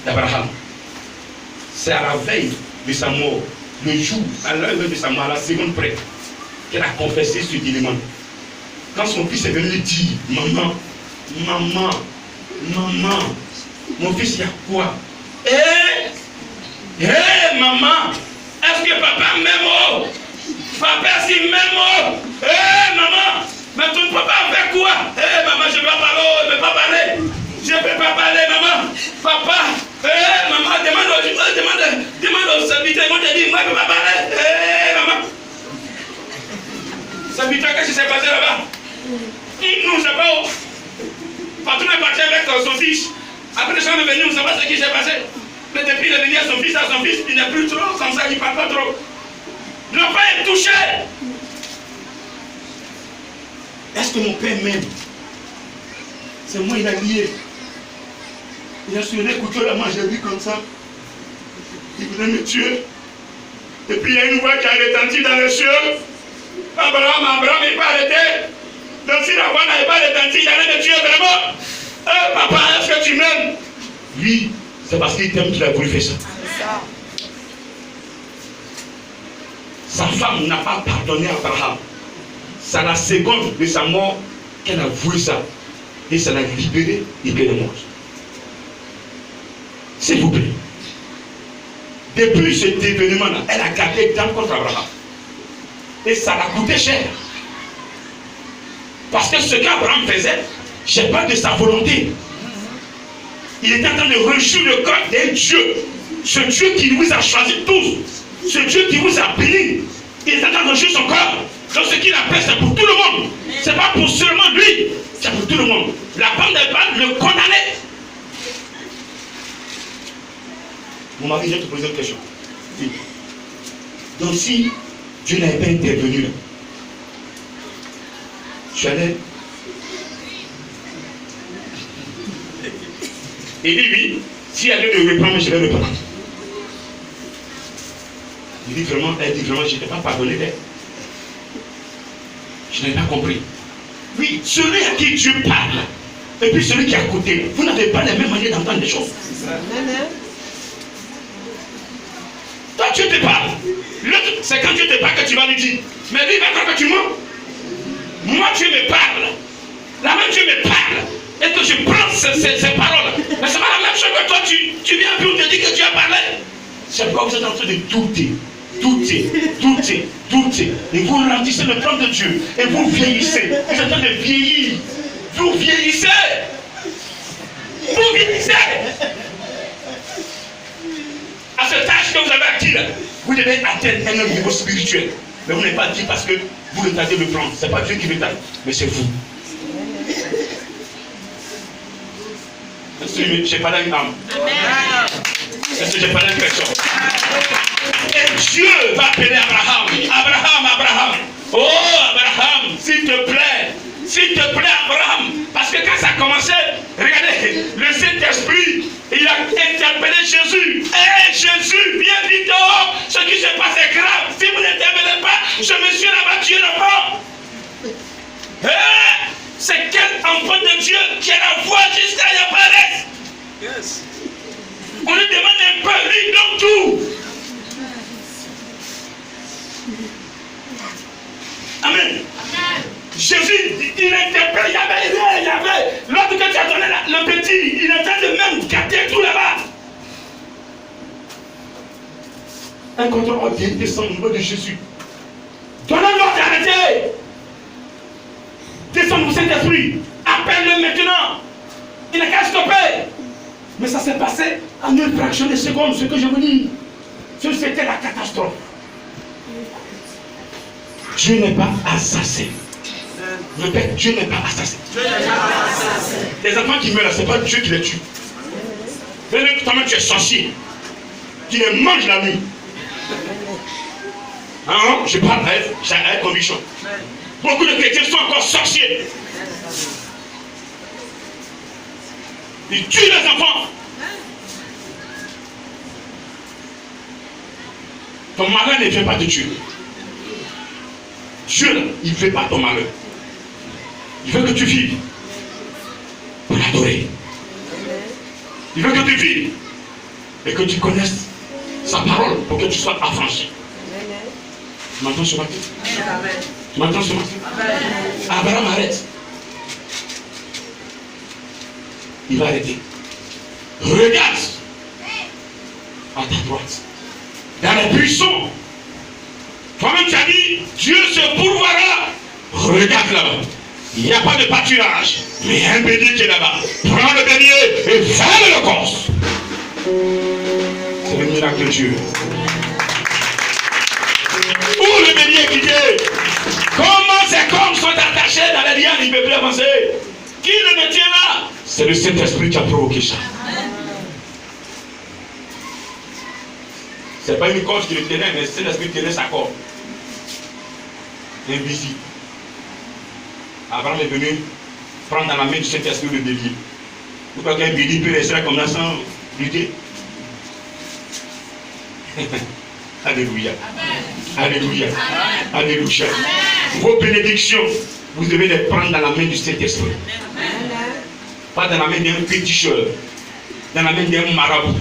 d'Abraham, c'est à la veille de sa mort, le jour, à la veille de sa mort, à la seconde près, qu'elle a confessé ce dilemma. Quand son fils est venu lui dire, maman, mon fils, il y a quoi? Maman, est-ce que papa m'aime? Papa, si même, maman, mais ton papa fait quoi? Maman, je ne peux pas parler, je ne peux pas parler. Je ne peux pas parler, maman. Papa, maman, demande aux serviteurs, ils vont te dire, moi, je ne peux pas parler. Maman. s'est passé là-bas. Nous, on ne sait pas où. Patron est parti avec son fils. Après, les gens sont venus, on ne sait pas ce qui s'est passé. Mais depuis il est venu à son fils, il n'est plus trop comme ça, il ne parle pas trop. L'enfant est touché. Est-ce que mon père m'aime? C'est moi, il a lié. Il a sonné le couteau là, moi j'ai vu comme ça. Il voulait me tuer. Et puis il y a une voix qui a retenti dans les cieux. Abraham, il va arrêter. Donc si la voix n'avait pas retenti, il allait me tuer vraiment. Papa, est-ce que tu m'aimes? Oui, c'est parce qu'il t'aime qu'il a voulu faire ça. Sa femme n'a pas pardonné à Abraham. C'est à la seconde de sa mort qu'elle a voulu ça. Et ça l'a libéré et qu'elle est morte. S'il vous plaît. Depuis cet événement-là, elle a gardé dame contre Abraham. Et ça l'a coûté cher. Parce que ce qu'Abraham faisait, ce n'est pas de sa volonté. Il était en train de rejouer le corps d'un Dieu. Ce Dieu qui vous a choisi tous. Ce Dieu qui vous a béni. Il est en train de rejouer son corps. Donc ce qu'il a fait, c'est pour tout le monde. Ce n'est pas pour seulement lui. C'est pour tout le monde. La femme d'Abraham le condamnait. Mon mari, je vais te poser une question. Oui. Donc si Dieu n'avait pas intervenu là, tu allais. Il dit oui, si elle veut le reprendre, je vais le reprendre. Il dit vraiment, elle dit vraiment, je n'ai pas pardonné d'elle. Je n'ai pas compris. Oui, celui à qui Dieu parle, et puis celui qui est à côté, vous n'avez pas la même manière d'entendre les choses. Toi, Dieu te parle. L'autre, c'est quand Dieu te parle que tu vas lui dire. Mais lui, il va croire que tu mens. Moi, Dieu me parle. La même Dieu me parle. Et que je prends ces paroles. Mais c'est pas la même chose que toi, tu viens puis on te dit que Dieu a parlé. C'est pourquoi vous êtes en train de douter. Et vous ralentissez le temps de Dieu. Et vous vieillissez. Vous êtes en train de vieillir. Vous vieillissez. À cet âge que vous avez acquis là, vous devez atteindre un niveau spirituel. Mais vous n'avez pas dit parce que vous retardez le plan. Ce n'est pas Dieu qui retarde, mais c'est vous. Est-ce que j'ai pas une âme? Est-ce que j'ai pas l'impression? Et Dieu va appeler Abraham. Abraham. Oh Abraham, s'il te plaît Abraham. Parce que quand ça a commencé, regardez, le Saint-Esprit, il a interpellé Jésus. Jésus, viens vite dehors. Ce qui se passe est grave. Si vous n'intervenez pas, je me suis là-bas tué l'enfant. C'est quel enfant de Dieu qui a la voix jusqu'à y apparaître? Yes. On lui demande un peu, lui donne tout. Amen. Jésus, il interpelle, il y avait l'autre que tu as donné là, le petit, il est en train de même garder tout là-bas. Un contrôle vient descendre au niveau de Jésus. Donnez l'ordre d'arrêter. Descends au Saint-Esprit. Appelle-le maintenant. Il n'a qu'à stopper. Mais ça s'est passé en une fraction de seconde, ce que je vous dis. C'était la catastrophe. Dieu n'est pas assassin. Répète, Dieu n'est pas assassin. Les enfants qui meurent, ce n'est pas Dieu qui les tue. Toi-même, tu es sorcier. Qui les mange la nuit. Hein? Je parle avec conviction. Beaucoup de chrétiens sont encore sorciers. Ils tuent les enfants. Ton malheur ne vient pas de Dieu. Dieu, là, il ne fait pas ton malheur. Il veut que tu vives pour l'adorer. Il veut que tu vives et que tu connaisses sa parole pour que tu sois affranchi. Tu m'entends ce matin? Tu m'entends ce matin? Abraham arrête. Il va arrêter. Regarde à ta droite. Dans les buissons. Toi-même tu as dit, Dieu se pourvoira. Regarde là-bas. Il n'y a pas de pâturage, mais il y a un bélier qui est là-bas. Prends le bélier et fais le corse. C'est le miracle de Dieu. Où le bélier qui dit, comment ces cornes sont Yann, il ne peut plus avancer. Qui le maintient là? C'est le Saint-Esprit qui a provoqué ça. Ce n'est pas une corde qui le tenait, mais le Saint-Esprit tenait sa corde. Invisible. Abraham est venu prendre dans la main du Saint-Esprit le bélier. Vous croyez qu'un bélier peut rester comme ça sans lutter? Alléluia. Alléluia. Alléluia. Vos bénédictions, vous devez les prendre dans la main du Saint-Esprit. Pas dans la main d'un féticheur, dans la main d'un marabout,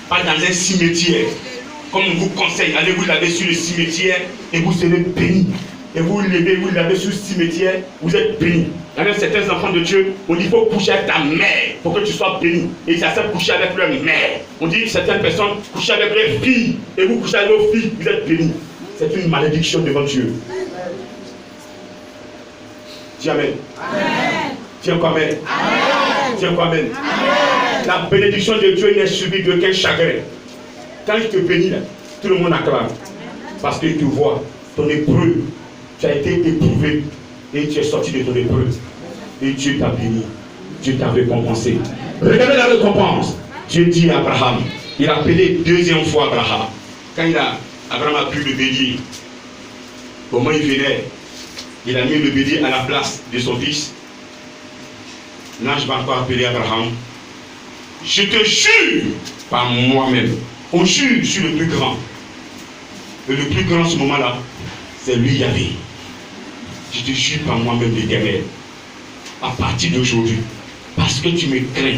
pas dans un cimetière. Comme on vous conseille, allez vous laver sur le cimetière et vous serez bénis. Et vous levez, vous lavez sur le cimetière, vous êtes bénis. Il y a même certains enfants de Dieu, on dit qu'il faut coucher avec ta mère pour que tu sois béni. Et ils acceptent de coucher avec leur mère. On dit que certaines personnes couchent avec leurs filles et vous couchez avec vos filles, vous êtes bénis. C'est une malédiction devant Dieu. Dis Amen. Amen. Dis encore Amen. Amen. Dis encore Amen. Amen. La bénédiction de Dieu n'est subie d'aucun chagrin. Quand il te bénit, tout le monde acclame. Parce qu'il te voit, ton épreuve, tu as été éprouvé et tu es sorti de ton épreuve. Et Dieu t'a béni. Dieu t'a récompensé. Regardez la récompense. Dieu dit à Abraham, il a appelé deuxième fois Abraham. Quand Abraham a pris le bélier, comment il venait, il a mis le bélier à la place de son fils. L'ange va encore appeler Abraham. Je te jure par moi-même. On jure sur le plus grand. Et le plus grand en ce moment-là, c'est lui Yahvé. Je te jure par moi-même l'Éternel. À partir d'aujourd'hui, parce que tu me crains,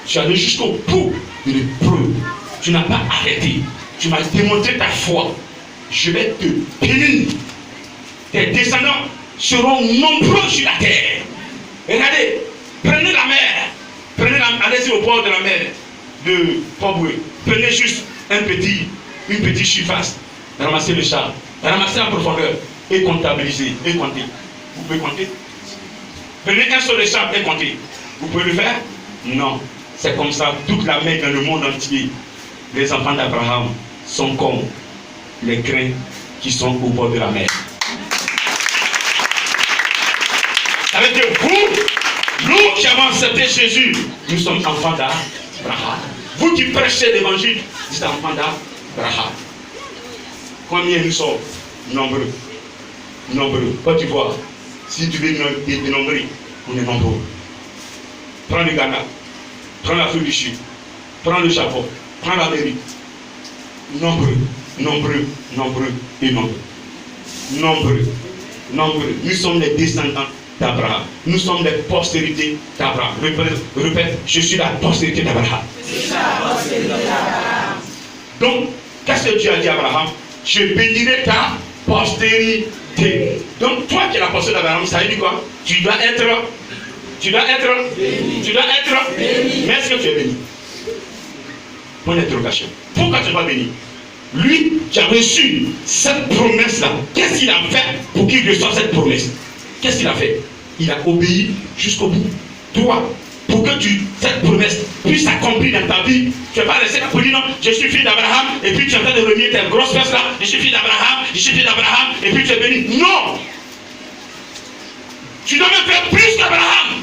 tu es allé jusqu'au bout de l'épreuve. Tu n'as pas arrêté. Tu m'as démontré ta foi. Je vais te bénir. Tes descendants seront nombreux sur la terre. Regardez, prenez la mer. Allez-y au bord de la mer de Port-Boué. Prenez juste une petite surface. Ramassez le char. Ramassez la profondeur. Et comptabilisez. Et comptez. Vous pouvez compter? Prenez un seul char et comptez. Vous pouvez le faire? Non. C'est comme ça. Toute la mer dans le monde entier. Les enfants d'Abraham sont comme les grains qui sont au bord de la mer. Ça veut dire vous, nous qui avons accepté Jésus, nous sommes enfants d'Abraham. Vous qui prêchez l'évangile, vous êtes enfants d'Abraham. Combien nous sommes? Nombreux. Nombreux. Quand tu vois, si tu veux dénombrer, on est nombreux. Prends le Ghana, prends l'Afrique du Sud, prends le Japon, prends l'Amérique. Nombreux, nombreux, nombreux et nombreux. Nombreux, nombreux. Nous sommes les descendants d'Abraham. Nous sommes les postérités d'Abraham. Répète, je suis la postérité d'Abraham. Donc, qu'est-ce que Dieu a dit à Abraham? Je bénirai ta postérité. Donc, toi qui es la postérité d'Abraham, ça veut dire quoi? Tu dois être béni. Tu dois être béni. Mais est-ce que tu es béni? Bonne interrogation. Pourquoi tu dois béni? Lui qui a reçu cette promesse-là, qu'est-ce qu'il a fait pour qu'il reçoive cette promesse? Qu'est-ce qu'il a fait? Il a obéi jusqu'au bout. Toi, pour que cette promesse puisse s'accomplir dans ta vie, tu ne vas pas rester là pour dire non, je suis fils d'Abraham, et puis tu es en train de remuer tes grosses fesses là, je suis fils d'Abraham, et puis tu es béni. Non! Tu dois me faire plus qu'Abraham.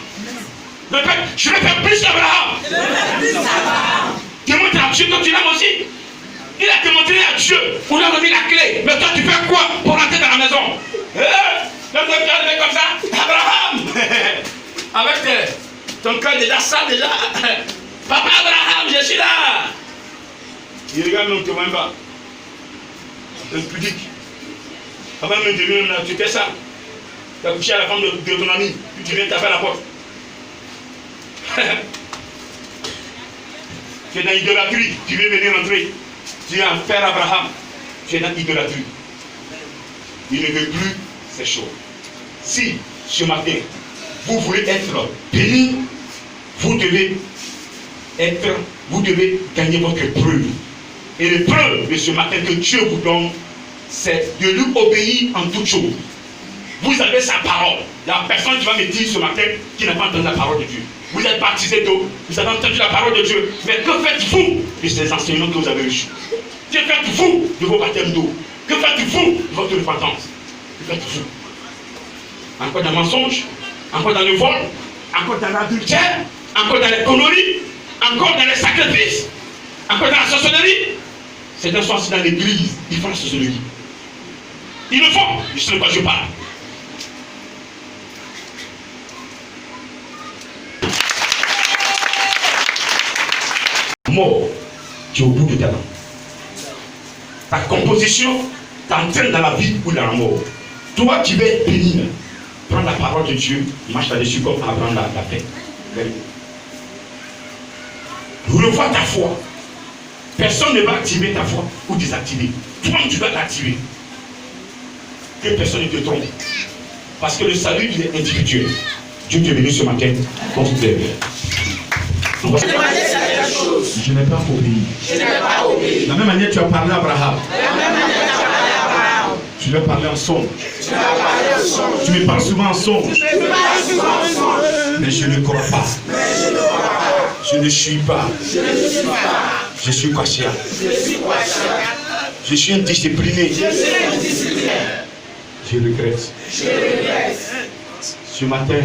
Je vais faire plus qu'Abraham. Démontre à Dieu que tu l'aimes aussi. Il a démontré à Dieu, on a remis la clé. Mais toi, tu fais quoi pour rentrer dans la maison? Donc, tu es comme ça, Abraham, avec ton cœur déjà sale, déjà. Papa Abraham, je suis là. Il regarde, non, tu ne vois même pas. C'est pudique. Avant même de venir là, tu fais ça. Tu as couché à la femme de ton ami, puis tu viens taper à la porte. Tu es dans l'idolâtrie, tu veux venir rentrer. Tu es un père Abraham, tu es dans l'idolâtrie. Il ne veut plus ces choses. Si ce matin, vous voulez être béni, vous devez gagner votre épreuve. Et l'épreuve de ce matin que Dieu vous donne, c'est de lui obéir en toutes choses. Vous avez sa parole. Il y a personne qui va me dire ce matin qui n'a pas entendu la parole de Dieu. Vous êtes baptisé d'eau, vous avez entendu la parole de Dieu. Mais que faites-vous de ces enseignements que vous avez reçus? Que faites-vous de vos baptêmes d'eau? Que faites-vous de votre repentance? Que faites-vous? Encore des mensonges, encore dans le vol, encore dans l'adultère, encore dans les conneries, encore dans les sacrifices, encore dans la sorcellerie. C'est un soir dans l'église, ils font la sorcellerie. Ils le font, je ne sais pas, je parle. Mort, tu es au bout de ta main. Ta composition t'entraîne dans la vie ou dans la mort. Toi, tu vas être béni. Prends la parole de Dieu, marche là-dessus comme Abraham l'a fait. Revois ta foi. Personne ne va activer ta foi ou désactiver. Toi, tu dois l'activer. Que personne ne te trompe. Parce que le salut, il est individuel. Dieu t'est venu ce matin pour te faire. Je n'ai pas obéi. De la même manière, tu as parlé à Abraham. Tu lui as parlé en songe. Tu me parles souvent en songe. Mais je ne crois pas. Je ne suis pas. Je suis conscient. Je suis indiscipliné. Je regrette. Ce matin,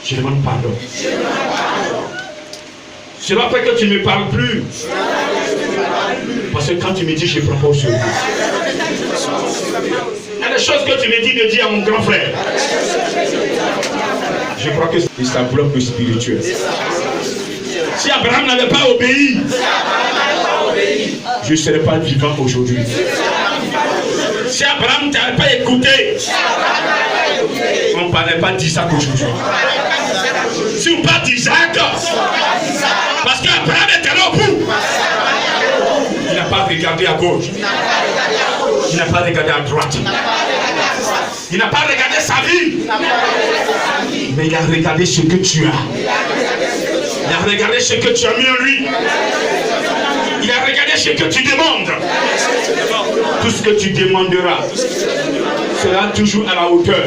je demande pardon. Cela fait que tu ne me parles plus. Parce que quand tu me dis, je ne prends pas au sérieux. Il y a des choses que tu me dis à mon grand frère. Je crois que ça bloque le spirituel. Si Abraham n'avait pas obéi, je ne serais pas vivant aujourd'hui. Si Abraham ne t'avait pas écouté, on ne parlait pas d'Isaac aujourd'hui. Si on parle d'Isaac, parce qu'Abraham était là au bout. Il n'a pas regardé à gauche. Il n'a pas regardé à droite. Il n'a pas regardé sa vie. Mais il a regardé ce que tu as. Il a regardé ce que tu as mis en lui. Il a regardé ce que tu demandes. Tout ce que tu demanderas sera toujours à la hauteur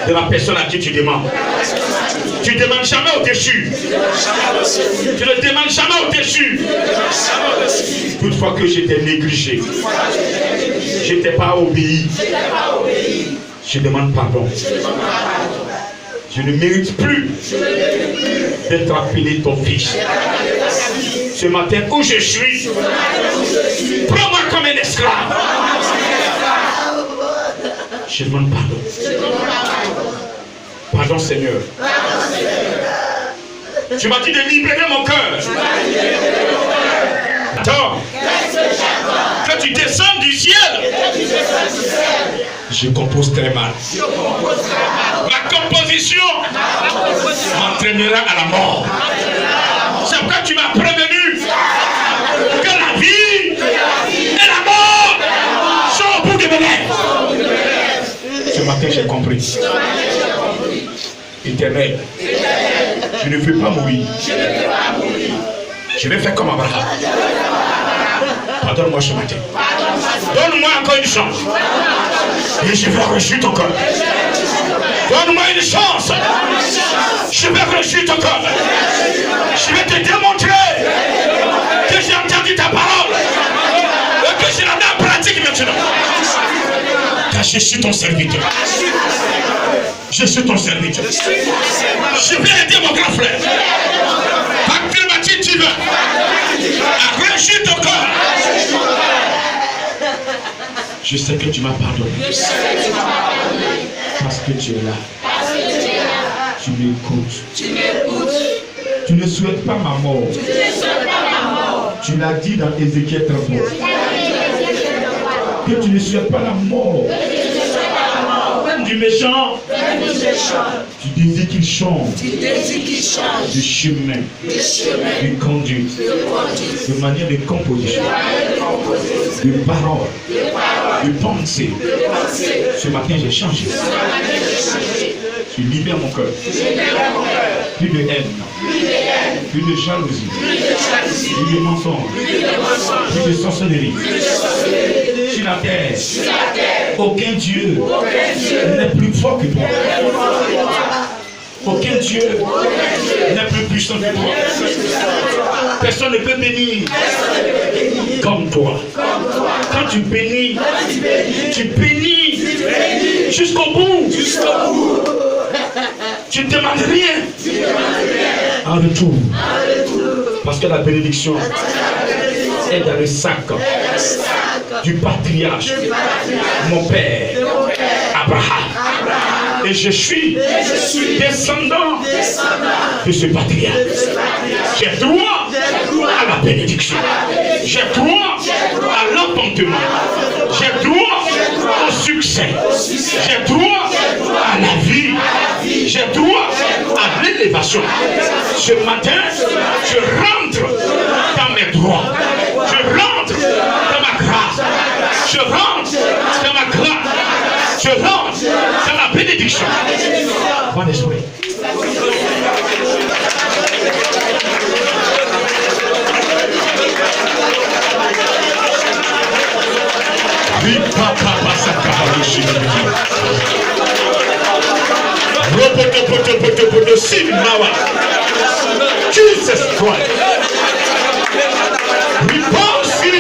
de la personne à qui tu demandes. Tu ne demandes jamais au-dessus. Tu ne demandes jamais au-dessus. Toutefois que j'étais négligé, je n'étais pas obéi. Je demande pardon. Je ne mérite plus d'être appelé ton fils. Ce matin où je suis, prends-moi comme un esclave. Je demande pardon. Pardon Seigneur. Tu m'as dit de libérer mon cœur. Attends. Que tu descendes du ciel. Je compose très mal. Ma composition m'entraînera à la mort. C'est pourquoi tu m'as prévenu que la vie et la mort sont au bout de mes lèvres. Ce matin j'ai compris. Éternel, je ne veux pas mourir. Je vais faire comme Abraham. Pardonne-moi ce matin. Donne-moi encore une chance. Et je vais rejeter ton cœur. Donne-moi une chance. Je vais rejeter ton cœur. Je vais te démontrer que j'ai entendu ta parole. Et que je la mets en pratique maintenant. Car je suis ton serviteur. Je suis ton serviteur. Je vais aider mon grand frère. Par quelle matière tu veux? À rejeter ton cœur. Je sais que tu m'as pardonné. Parce que tu es là. Tu m'écoutes. Tu ne souhaites pas ma mort. Tu l'as dit dans Ézéchiel 33. Que tu ne souhaites pas la mort. Même du méchant. Tu désires qu'il change du chemin, de conduite, de manière de composition, de parole, de pensée. Ce matin, j'ai changé. Tu libères mon cœur. Plus de haine, plus de jalousie, plus de mensonges, plus de sorcellerie. Sur la terre, aucun Dieu n'est plus fort que toi. Aucun Dieu n'est plus puissant que toi. Personne ne peut bénir comme toi. Quand tu bénis, tu bénis jusqu'au bout. Tu ne demandes rien en retour. Parce que la bénédiction est dans le sac du patriarche, mon père, Abraham. Et je suis descendant de ce patriarche. J'ai droit à la bénédiction. J'ai droit à l'enfantement. J'ai droit au succès. J'ai droit à la vie. J'ai droit à l'élévation. Ce matin, je rentre dans mes droits. Je rentre dans ma grâce. Je rentre dans ma grâce. Je rentre dans ma bénédiction. Bon esprit. Jesus Christ. We bounce in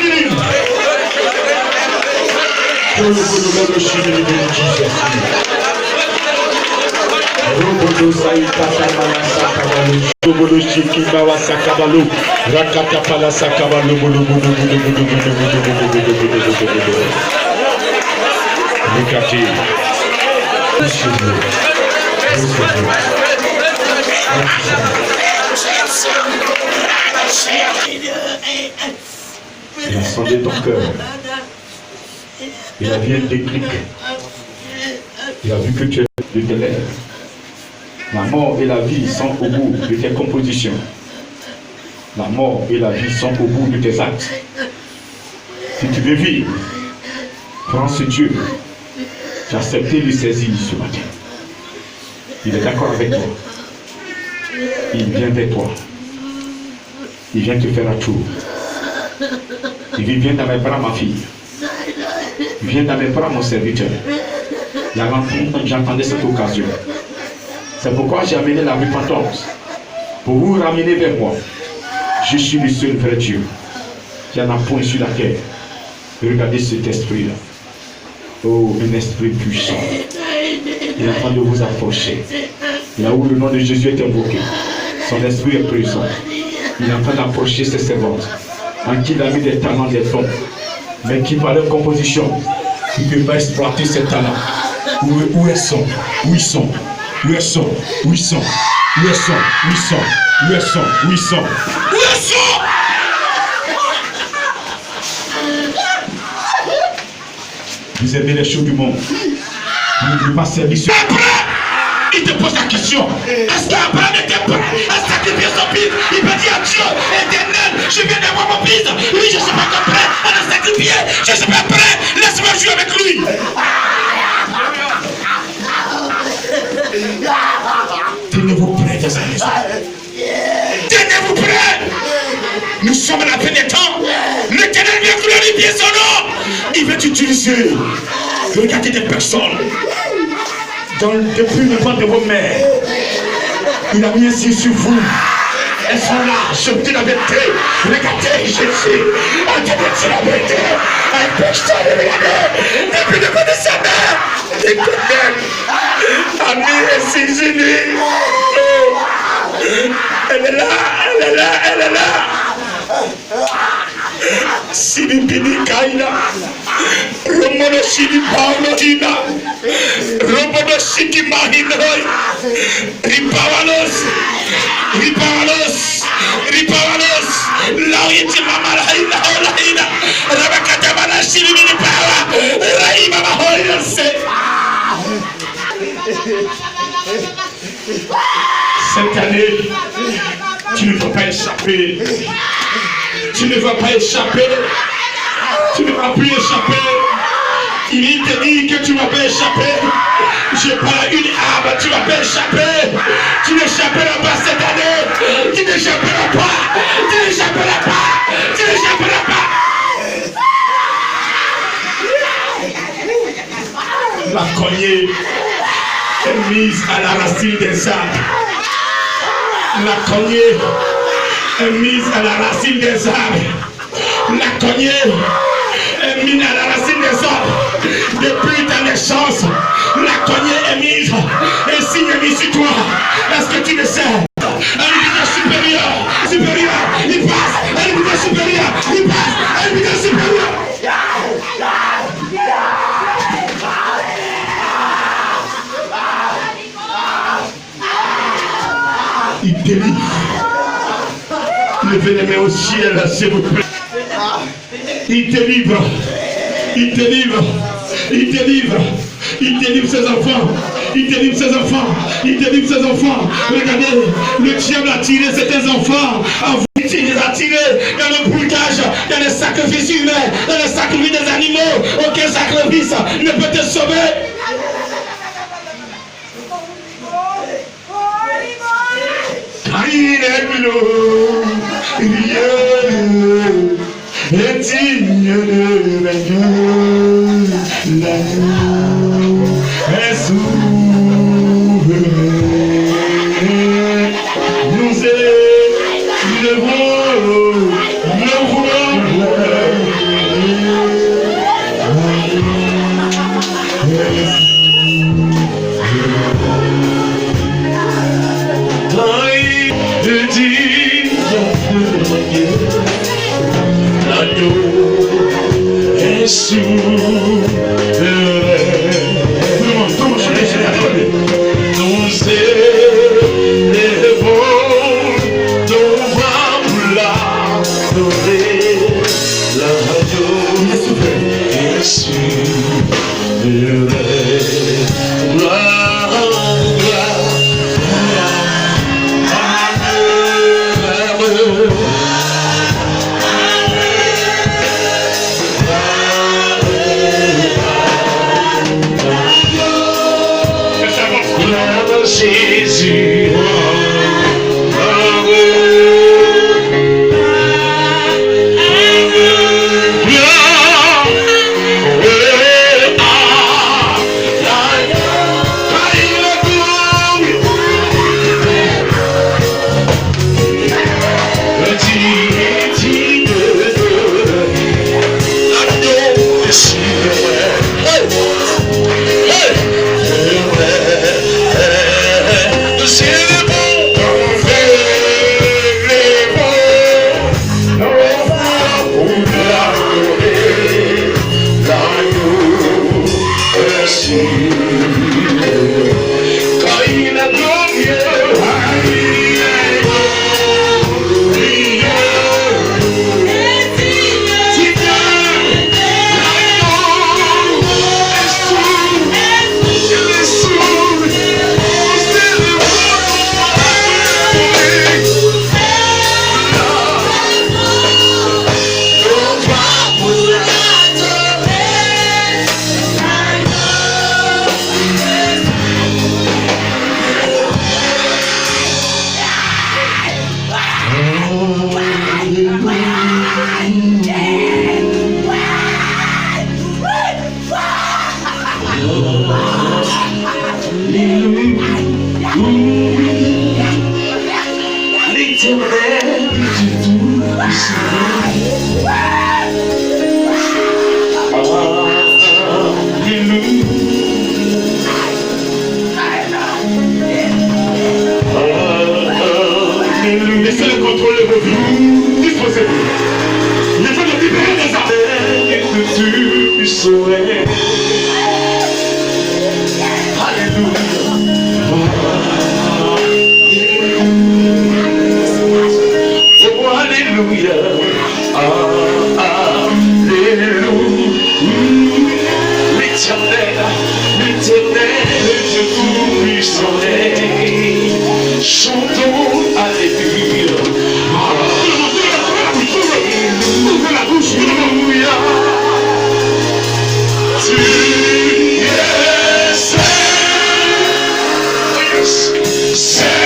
il a sondé ton cœur. Il a vu un déclic. Il a vu que tu es de tes lèvres. La mort et la vie sont au bout de tes compositions. La mort et la vie sont au bout de tes actes. Si tu veux vivre, prends ce Dieu. Tu as accepté de le saisir ce matin. Il est d'accord avec toi. Il vient vers toi. Il vient te faire un tour. Il dit, viens dans mes bras, ma fille. Viens dans mes bras, mon serviteur. J'entendais cette occasion. C'est pourquoi j'ai amené la repentance. Pour vous ramener vers moi. Je suis le seul vrai Dieu. Il y en a point sur la terre. Regardez cet esprit-là. Oh, un esprit puissant. Il est en train de vous approcher. Là où le nom de Jésus est invoqué, son esprit est présent. Il est en train d'approcher ses servantes, en qui il a mis des talents, des dons, mais qui par leur composition, il ne peut pas exploiter ces talents. Où elles sont? Où ils sont? Où elles sont? Où ils sont? Où elles sont? Où ils sont? Où elles sont? Où ils sont? Où elles sont? Vous aimez les choses du monde. Vous ne voulez pas servir ce... Il te pose la question. Est-ce qu'Abraham était prêt à sacrifier son fils? Il peut dire à Dieu, Éternel, je viens d'avoir mon fils. Oui, je ne suis pas encore prêt à le sacrifier. Je ne suis pas prêt. Laisse-moi jouer avec lui. Tenez-vous prêts dans sa maison. Tenez-vous prêts. Nous sommes à la fin des temps. L'Éternel vient glorifier son nom. Il veut t'utiliser. Regardez des personnes. Depuis le ventre de vos mères, il a mis ainsi sur vous. Elles sont là, je vous dis la vérité. Regardez Jésus, on te dit la vérité. Un pécheur de regarder, depuis le ventre de sa mère, l'Éternel a mis ainsi sur lui. Elle est là, elle est là, elle est là. Silipini Kaina, Romono Sili Paulo Hina, Romono Siki Mahinoi, Ripawalos, Ripawalos, Ripawalos, Lauiti Mama Laina, Laina, Rabakatamana Silipini Pawa, Raima Mahoina Se. Cette année, tu ne vas pas échapper. Tu ne vas pas échapper. Tu ne vas plus échapper. Il te dit que tu ne vas pas échapper. Je parle une arme, tu ne vas pas échapper. Tu n'échapperas pas cette année. Tu n'échapperas pas. Tu n'échapperas pas. Tu n'échapperas pas. La cognée est mise à la racine des arbres. La cognée est mise à la racine des arbres. La cognée est terminé à la racine des arbres. Depuis ta naissance, la cognée est mise. Et signe est mis sur toi. Est-ce que tu le sais? Un leader supérieur, il passe. Un leader supérieur, il passe. Un leader supérieur. Il délivre. Levez les mains au ciel, s'il vous plaît. Il délivre. Il délivre. Il délivre. Il délivre ses enfants. Il délivre ses enfants. Il délivre ses enfants. Regardez, le diable a tiré certains enfants. Il les a tirés dans le brûlage, dans les sacrifices humains, dans les sacrifices des animaux. Aucun sacrifice ne peut te sauver. Et digne de l'agneau, l'agneau est souverain. Nous élevons le roi. Laissez-le contrôler vos vies. Disposez-vous. Laissez-le libérer des armes. Que tu puisses sauver. Alléluia. Oh, alléluia. Alléluia. L'éternel, Dieu tout-puissant est. Chantons alléluia. Ouvrez la bouche, alléluia. Tu es saint. Saint.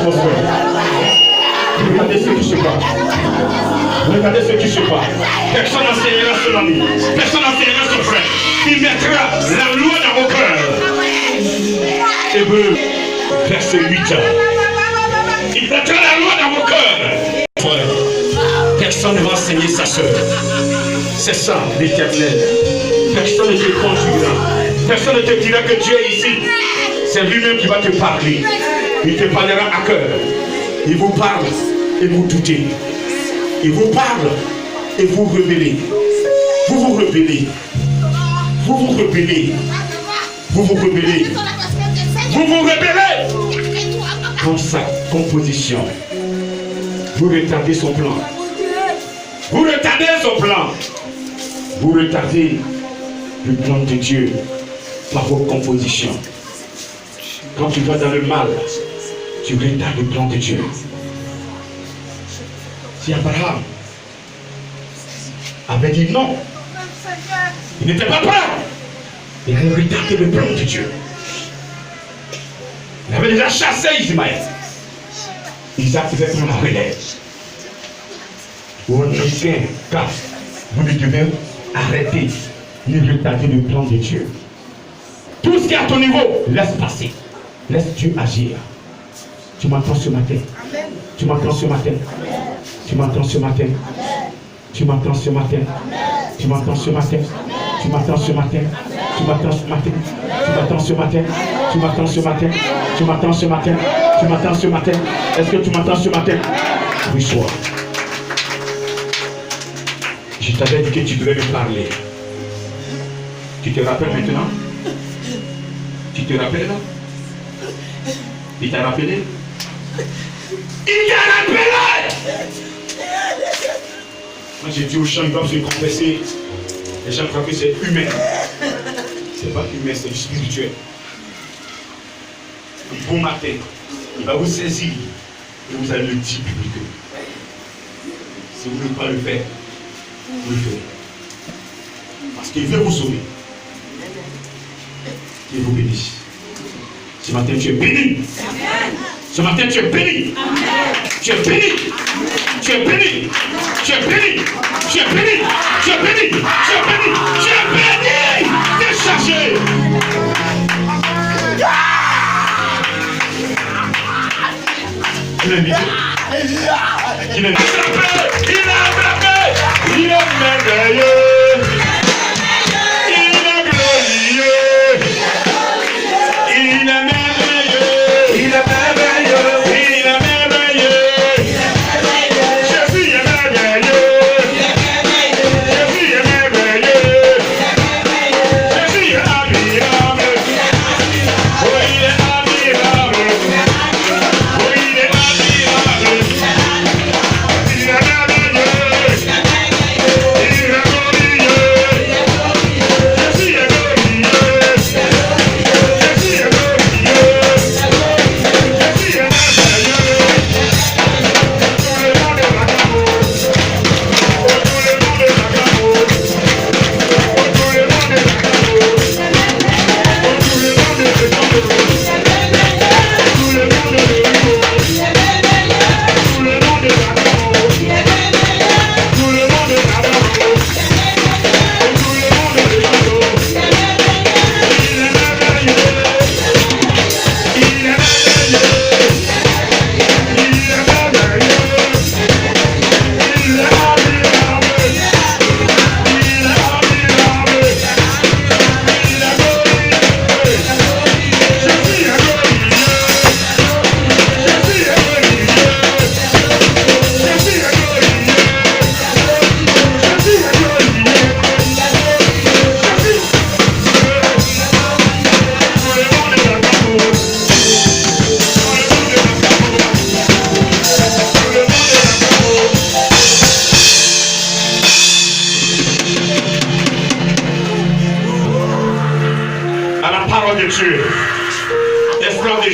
l'atmosphère. Regardez ce qui se passe. Regardez ce qui se passe. Personne n'enseignera son ami. Personne n'enseignera son frère. Il mettra la loi dans vos cœurs. Hébreu, verset 8. Il mettra la loi dans vos cœurs. Frère, personne ne va enseigner sa soeur. C'est ça l'Éternel. Personne ne te conduira. Personne ne te dira que Dieu est ici. C'est lui-même qui va te parler. Il te parlera à cœur. Il vous parle et vous doutez. Il vous parle et vous rebellez. Vous vous rebellez. Vous vous rebellez. Vous vous rebellez. Vous vous rebellez. Dans sa composition. Vous retardez son plan. Vous retardez son plan. Vous retardez le plan de Dieu par vos compositions. Quand tu vas dans le mal, tu retardes le plan de Dieu. Si Abraham avait dit non, il n'était pas prêt. Il avait retardé le plan de Dieu. Il avait déjà chassé Ismaël. Isaac devait prendre la relève. Au aucun cas, vous ne devez arrêter ni retarder le plan de Dieu. Tout ce qui est à ton niveau, laisse passer. Laisse Dieu agir. Tu m'entends ce matin? Tu m'entends ce matin? Tu m'entends ce matin? Tu m'entends ce matin? Tu m'entends ce matin? Tu m'entends ce matin? Tu m'entends ce matin? Tu m'entends ce matin? Tu m'entends ce matin? Tu m'entends ce matin? Tu m'entends ce matin? Est-ce que tu m'entends ce matin? Oui, sois. Je t'avais dit que tu devais me parler. Tu te rappelles maintenant? Tu te rappelles là? Il t'a rappelé? Il t'a rappelé! Moi j'ai dit aux gens, ils doivent se confesser. Les gens croient que c'est humain. C'est pas humain, c'est spirituel. Un bon matin, il va vous saisir et vous allez le dire publiquement. Si vous ne voulez pas le faire, vous le faites. Parce qu'il veut vous sauver. Qu'il vous bénisse. Ce matin, tu es béni. Ce matin, tu es béni. Tu es béni. Tu es béni. Tu es béni. Tu es béni. Tu es béni. Tu es béni. Tu es béni. Tu es chargé. Il est mis. Il est mis. Il est attrapé. Il est merveilleux.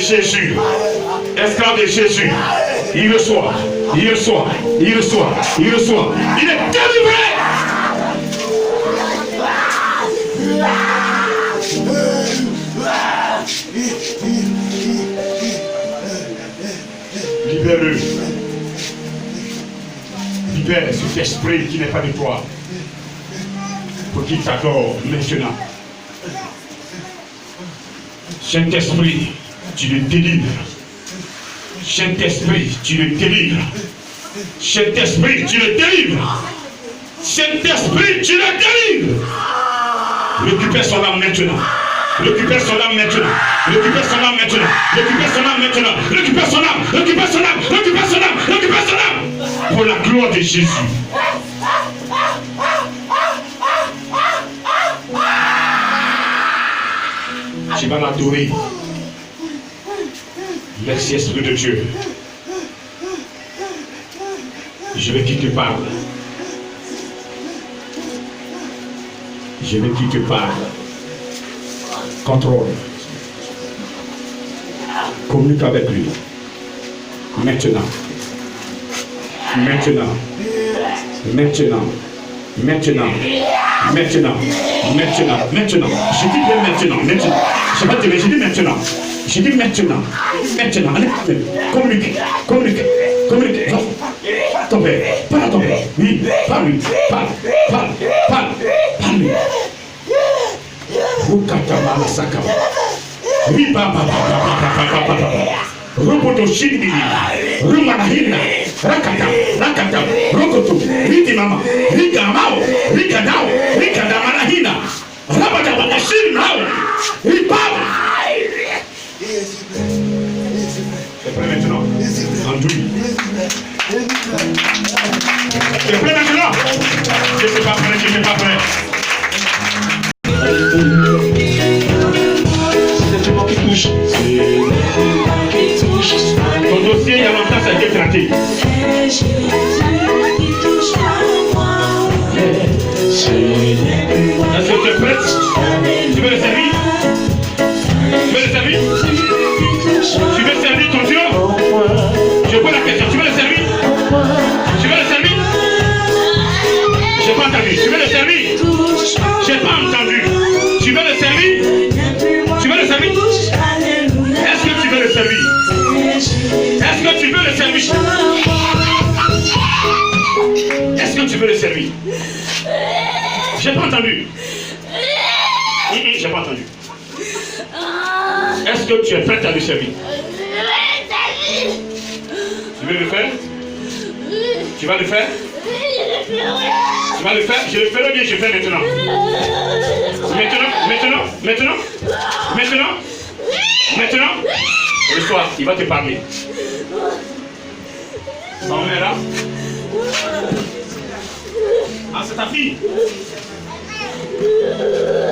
Jésus, esclave de Jésus, il reçoit, il reçoit, il reçoit, il reçoit, il est délivré. libère cet esprit qui n'est pas de toi. Pour qu'il t'adore maintenant. Saint-Esprit, tu le délivres. Saint-Esprit, tu le délivres. Saint-Esprit, tu le délivres. Saint-Esprit, tu le délivres. Récupère son âme maintenant. Récupère son âme maintenant. Récupère son âme maintenant. Récupère son âme maintenant. Récupère son âme. Récupère son âme. Récupère son âme. Récupère son âme. Pour la gloire de Jésus. Tu vas l'adorer. Merci Esprit de Dieu. Je veux qu'il te parle. Je veux qu'il te parle. Contrôle. Communique avec lui. Maintenant. Maintenant. Maintenant. Maintenant. Maintenant. Maintenant. Maintenant. Je dis bien maintenant. Maintenant. Je vais te dire, je dis maintenant. Je dis maintenant. Maintenant. Allez, communique. Communique. Communique. Parle à ton père. Parle à ton père. Oui. Parle lui. Parle. Parle. Parle. Parle lui. Rukatama sakama. Oui, papa. Roboto shidi. Rumanahina. Rakata. Rokoto. Riti mama. Rika mao. Rika dao. Rika damanahina. Rabata bakashiri mao. Ripaba. C'est prêt maintenant. Andouille. C'est prêt maintenant. Je ne suis pas prêt. Je ne suis pas prêt. C'est moi qui touche. Ton dossier, il y a longtemps, ça a été traité. Est-ce que tu es prête? Tu veux le servir? Tu veux le servir? Tu veux servir ton Dieu? Je pose la question. Tu veux le servir? Tu veux le servir? Je n'ai pas entendu. Tu veux le servir? Je n'ai pas entendu. Tu veux le servir? Tu veux le servir? Est-ce que tu veux le servir? Est-ce que tu veux le servir? Est-ce que tu veux le servir? J'ai pas entendu. J'ai pas entendu. Est-ce que tu es prête à le servir? Tu veux le faire? Tu vas le faire? Tu vas le faire? Je le ferai bien, je fais maintenant. Maintenant. Le soir, il va te parler. Son mère là. Ah, c'est ta fille.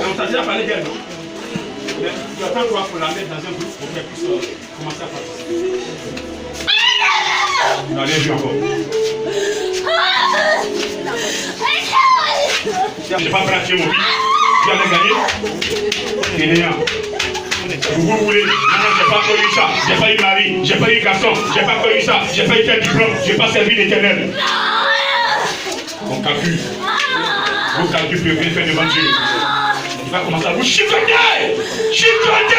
On t'a déjà parlé d'elle, non? Mais tu attends quoi pour la mettre dans un groupe pour qu'elle puisse commencer à participer. Non, rien vu encore. J'ai pas pratiqué mon fils. Tu allais gagner. Il est là. Vous voulez, maintenant j'ai pas connu ça, j'ai pas eu mari, j'ai pas eu garçon, j'ai pas connu ça, j'ai pas eu tel diplôme, j'ai pas servi l'Éternel. On calcule. Vous calculez plus bien fait devant Dieu. Il va commencer à vous chicoter. Chicoter.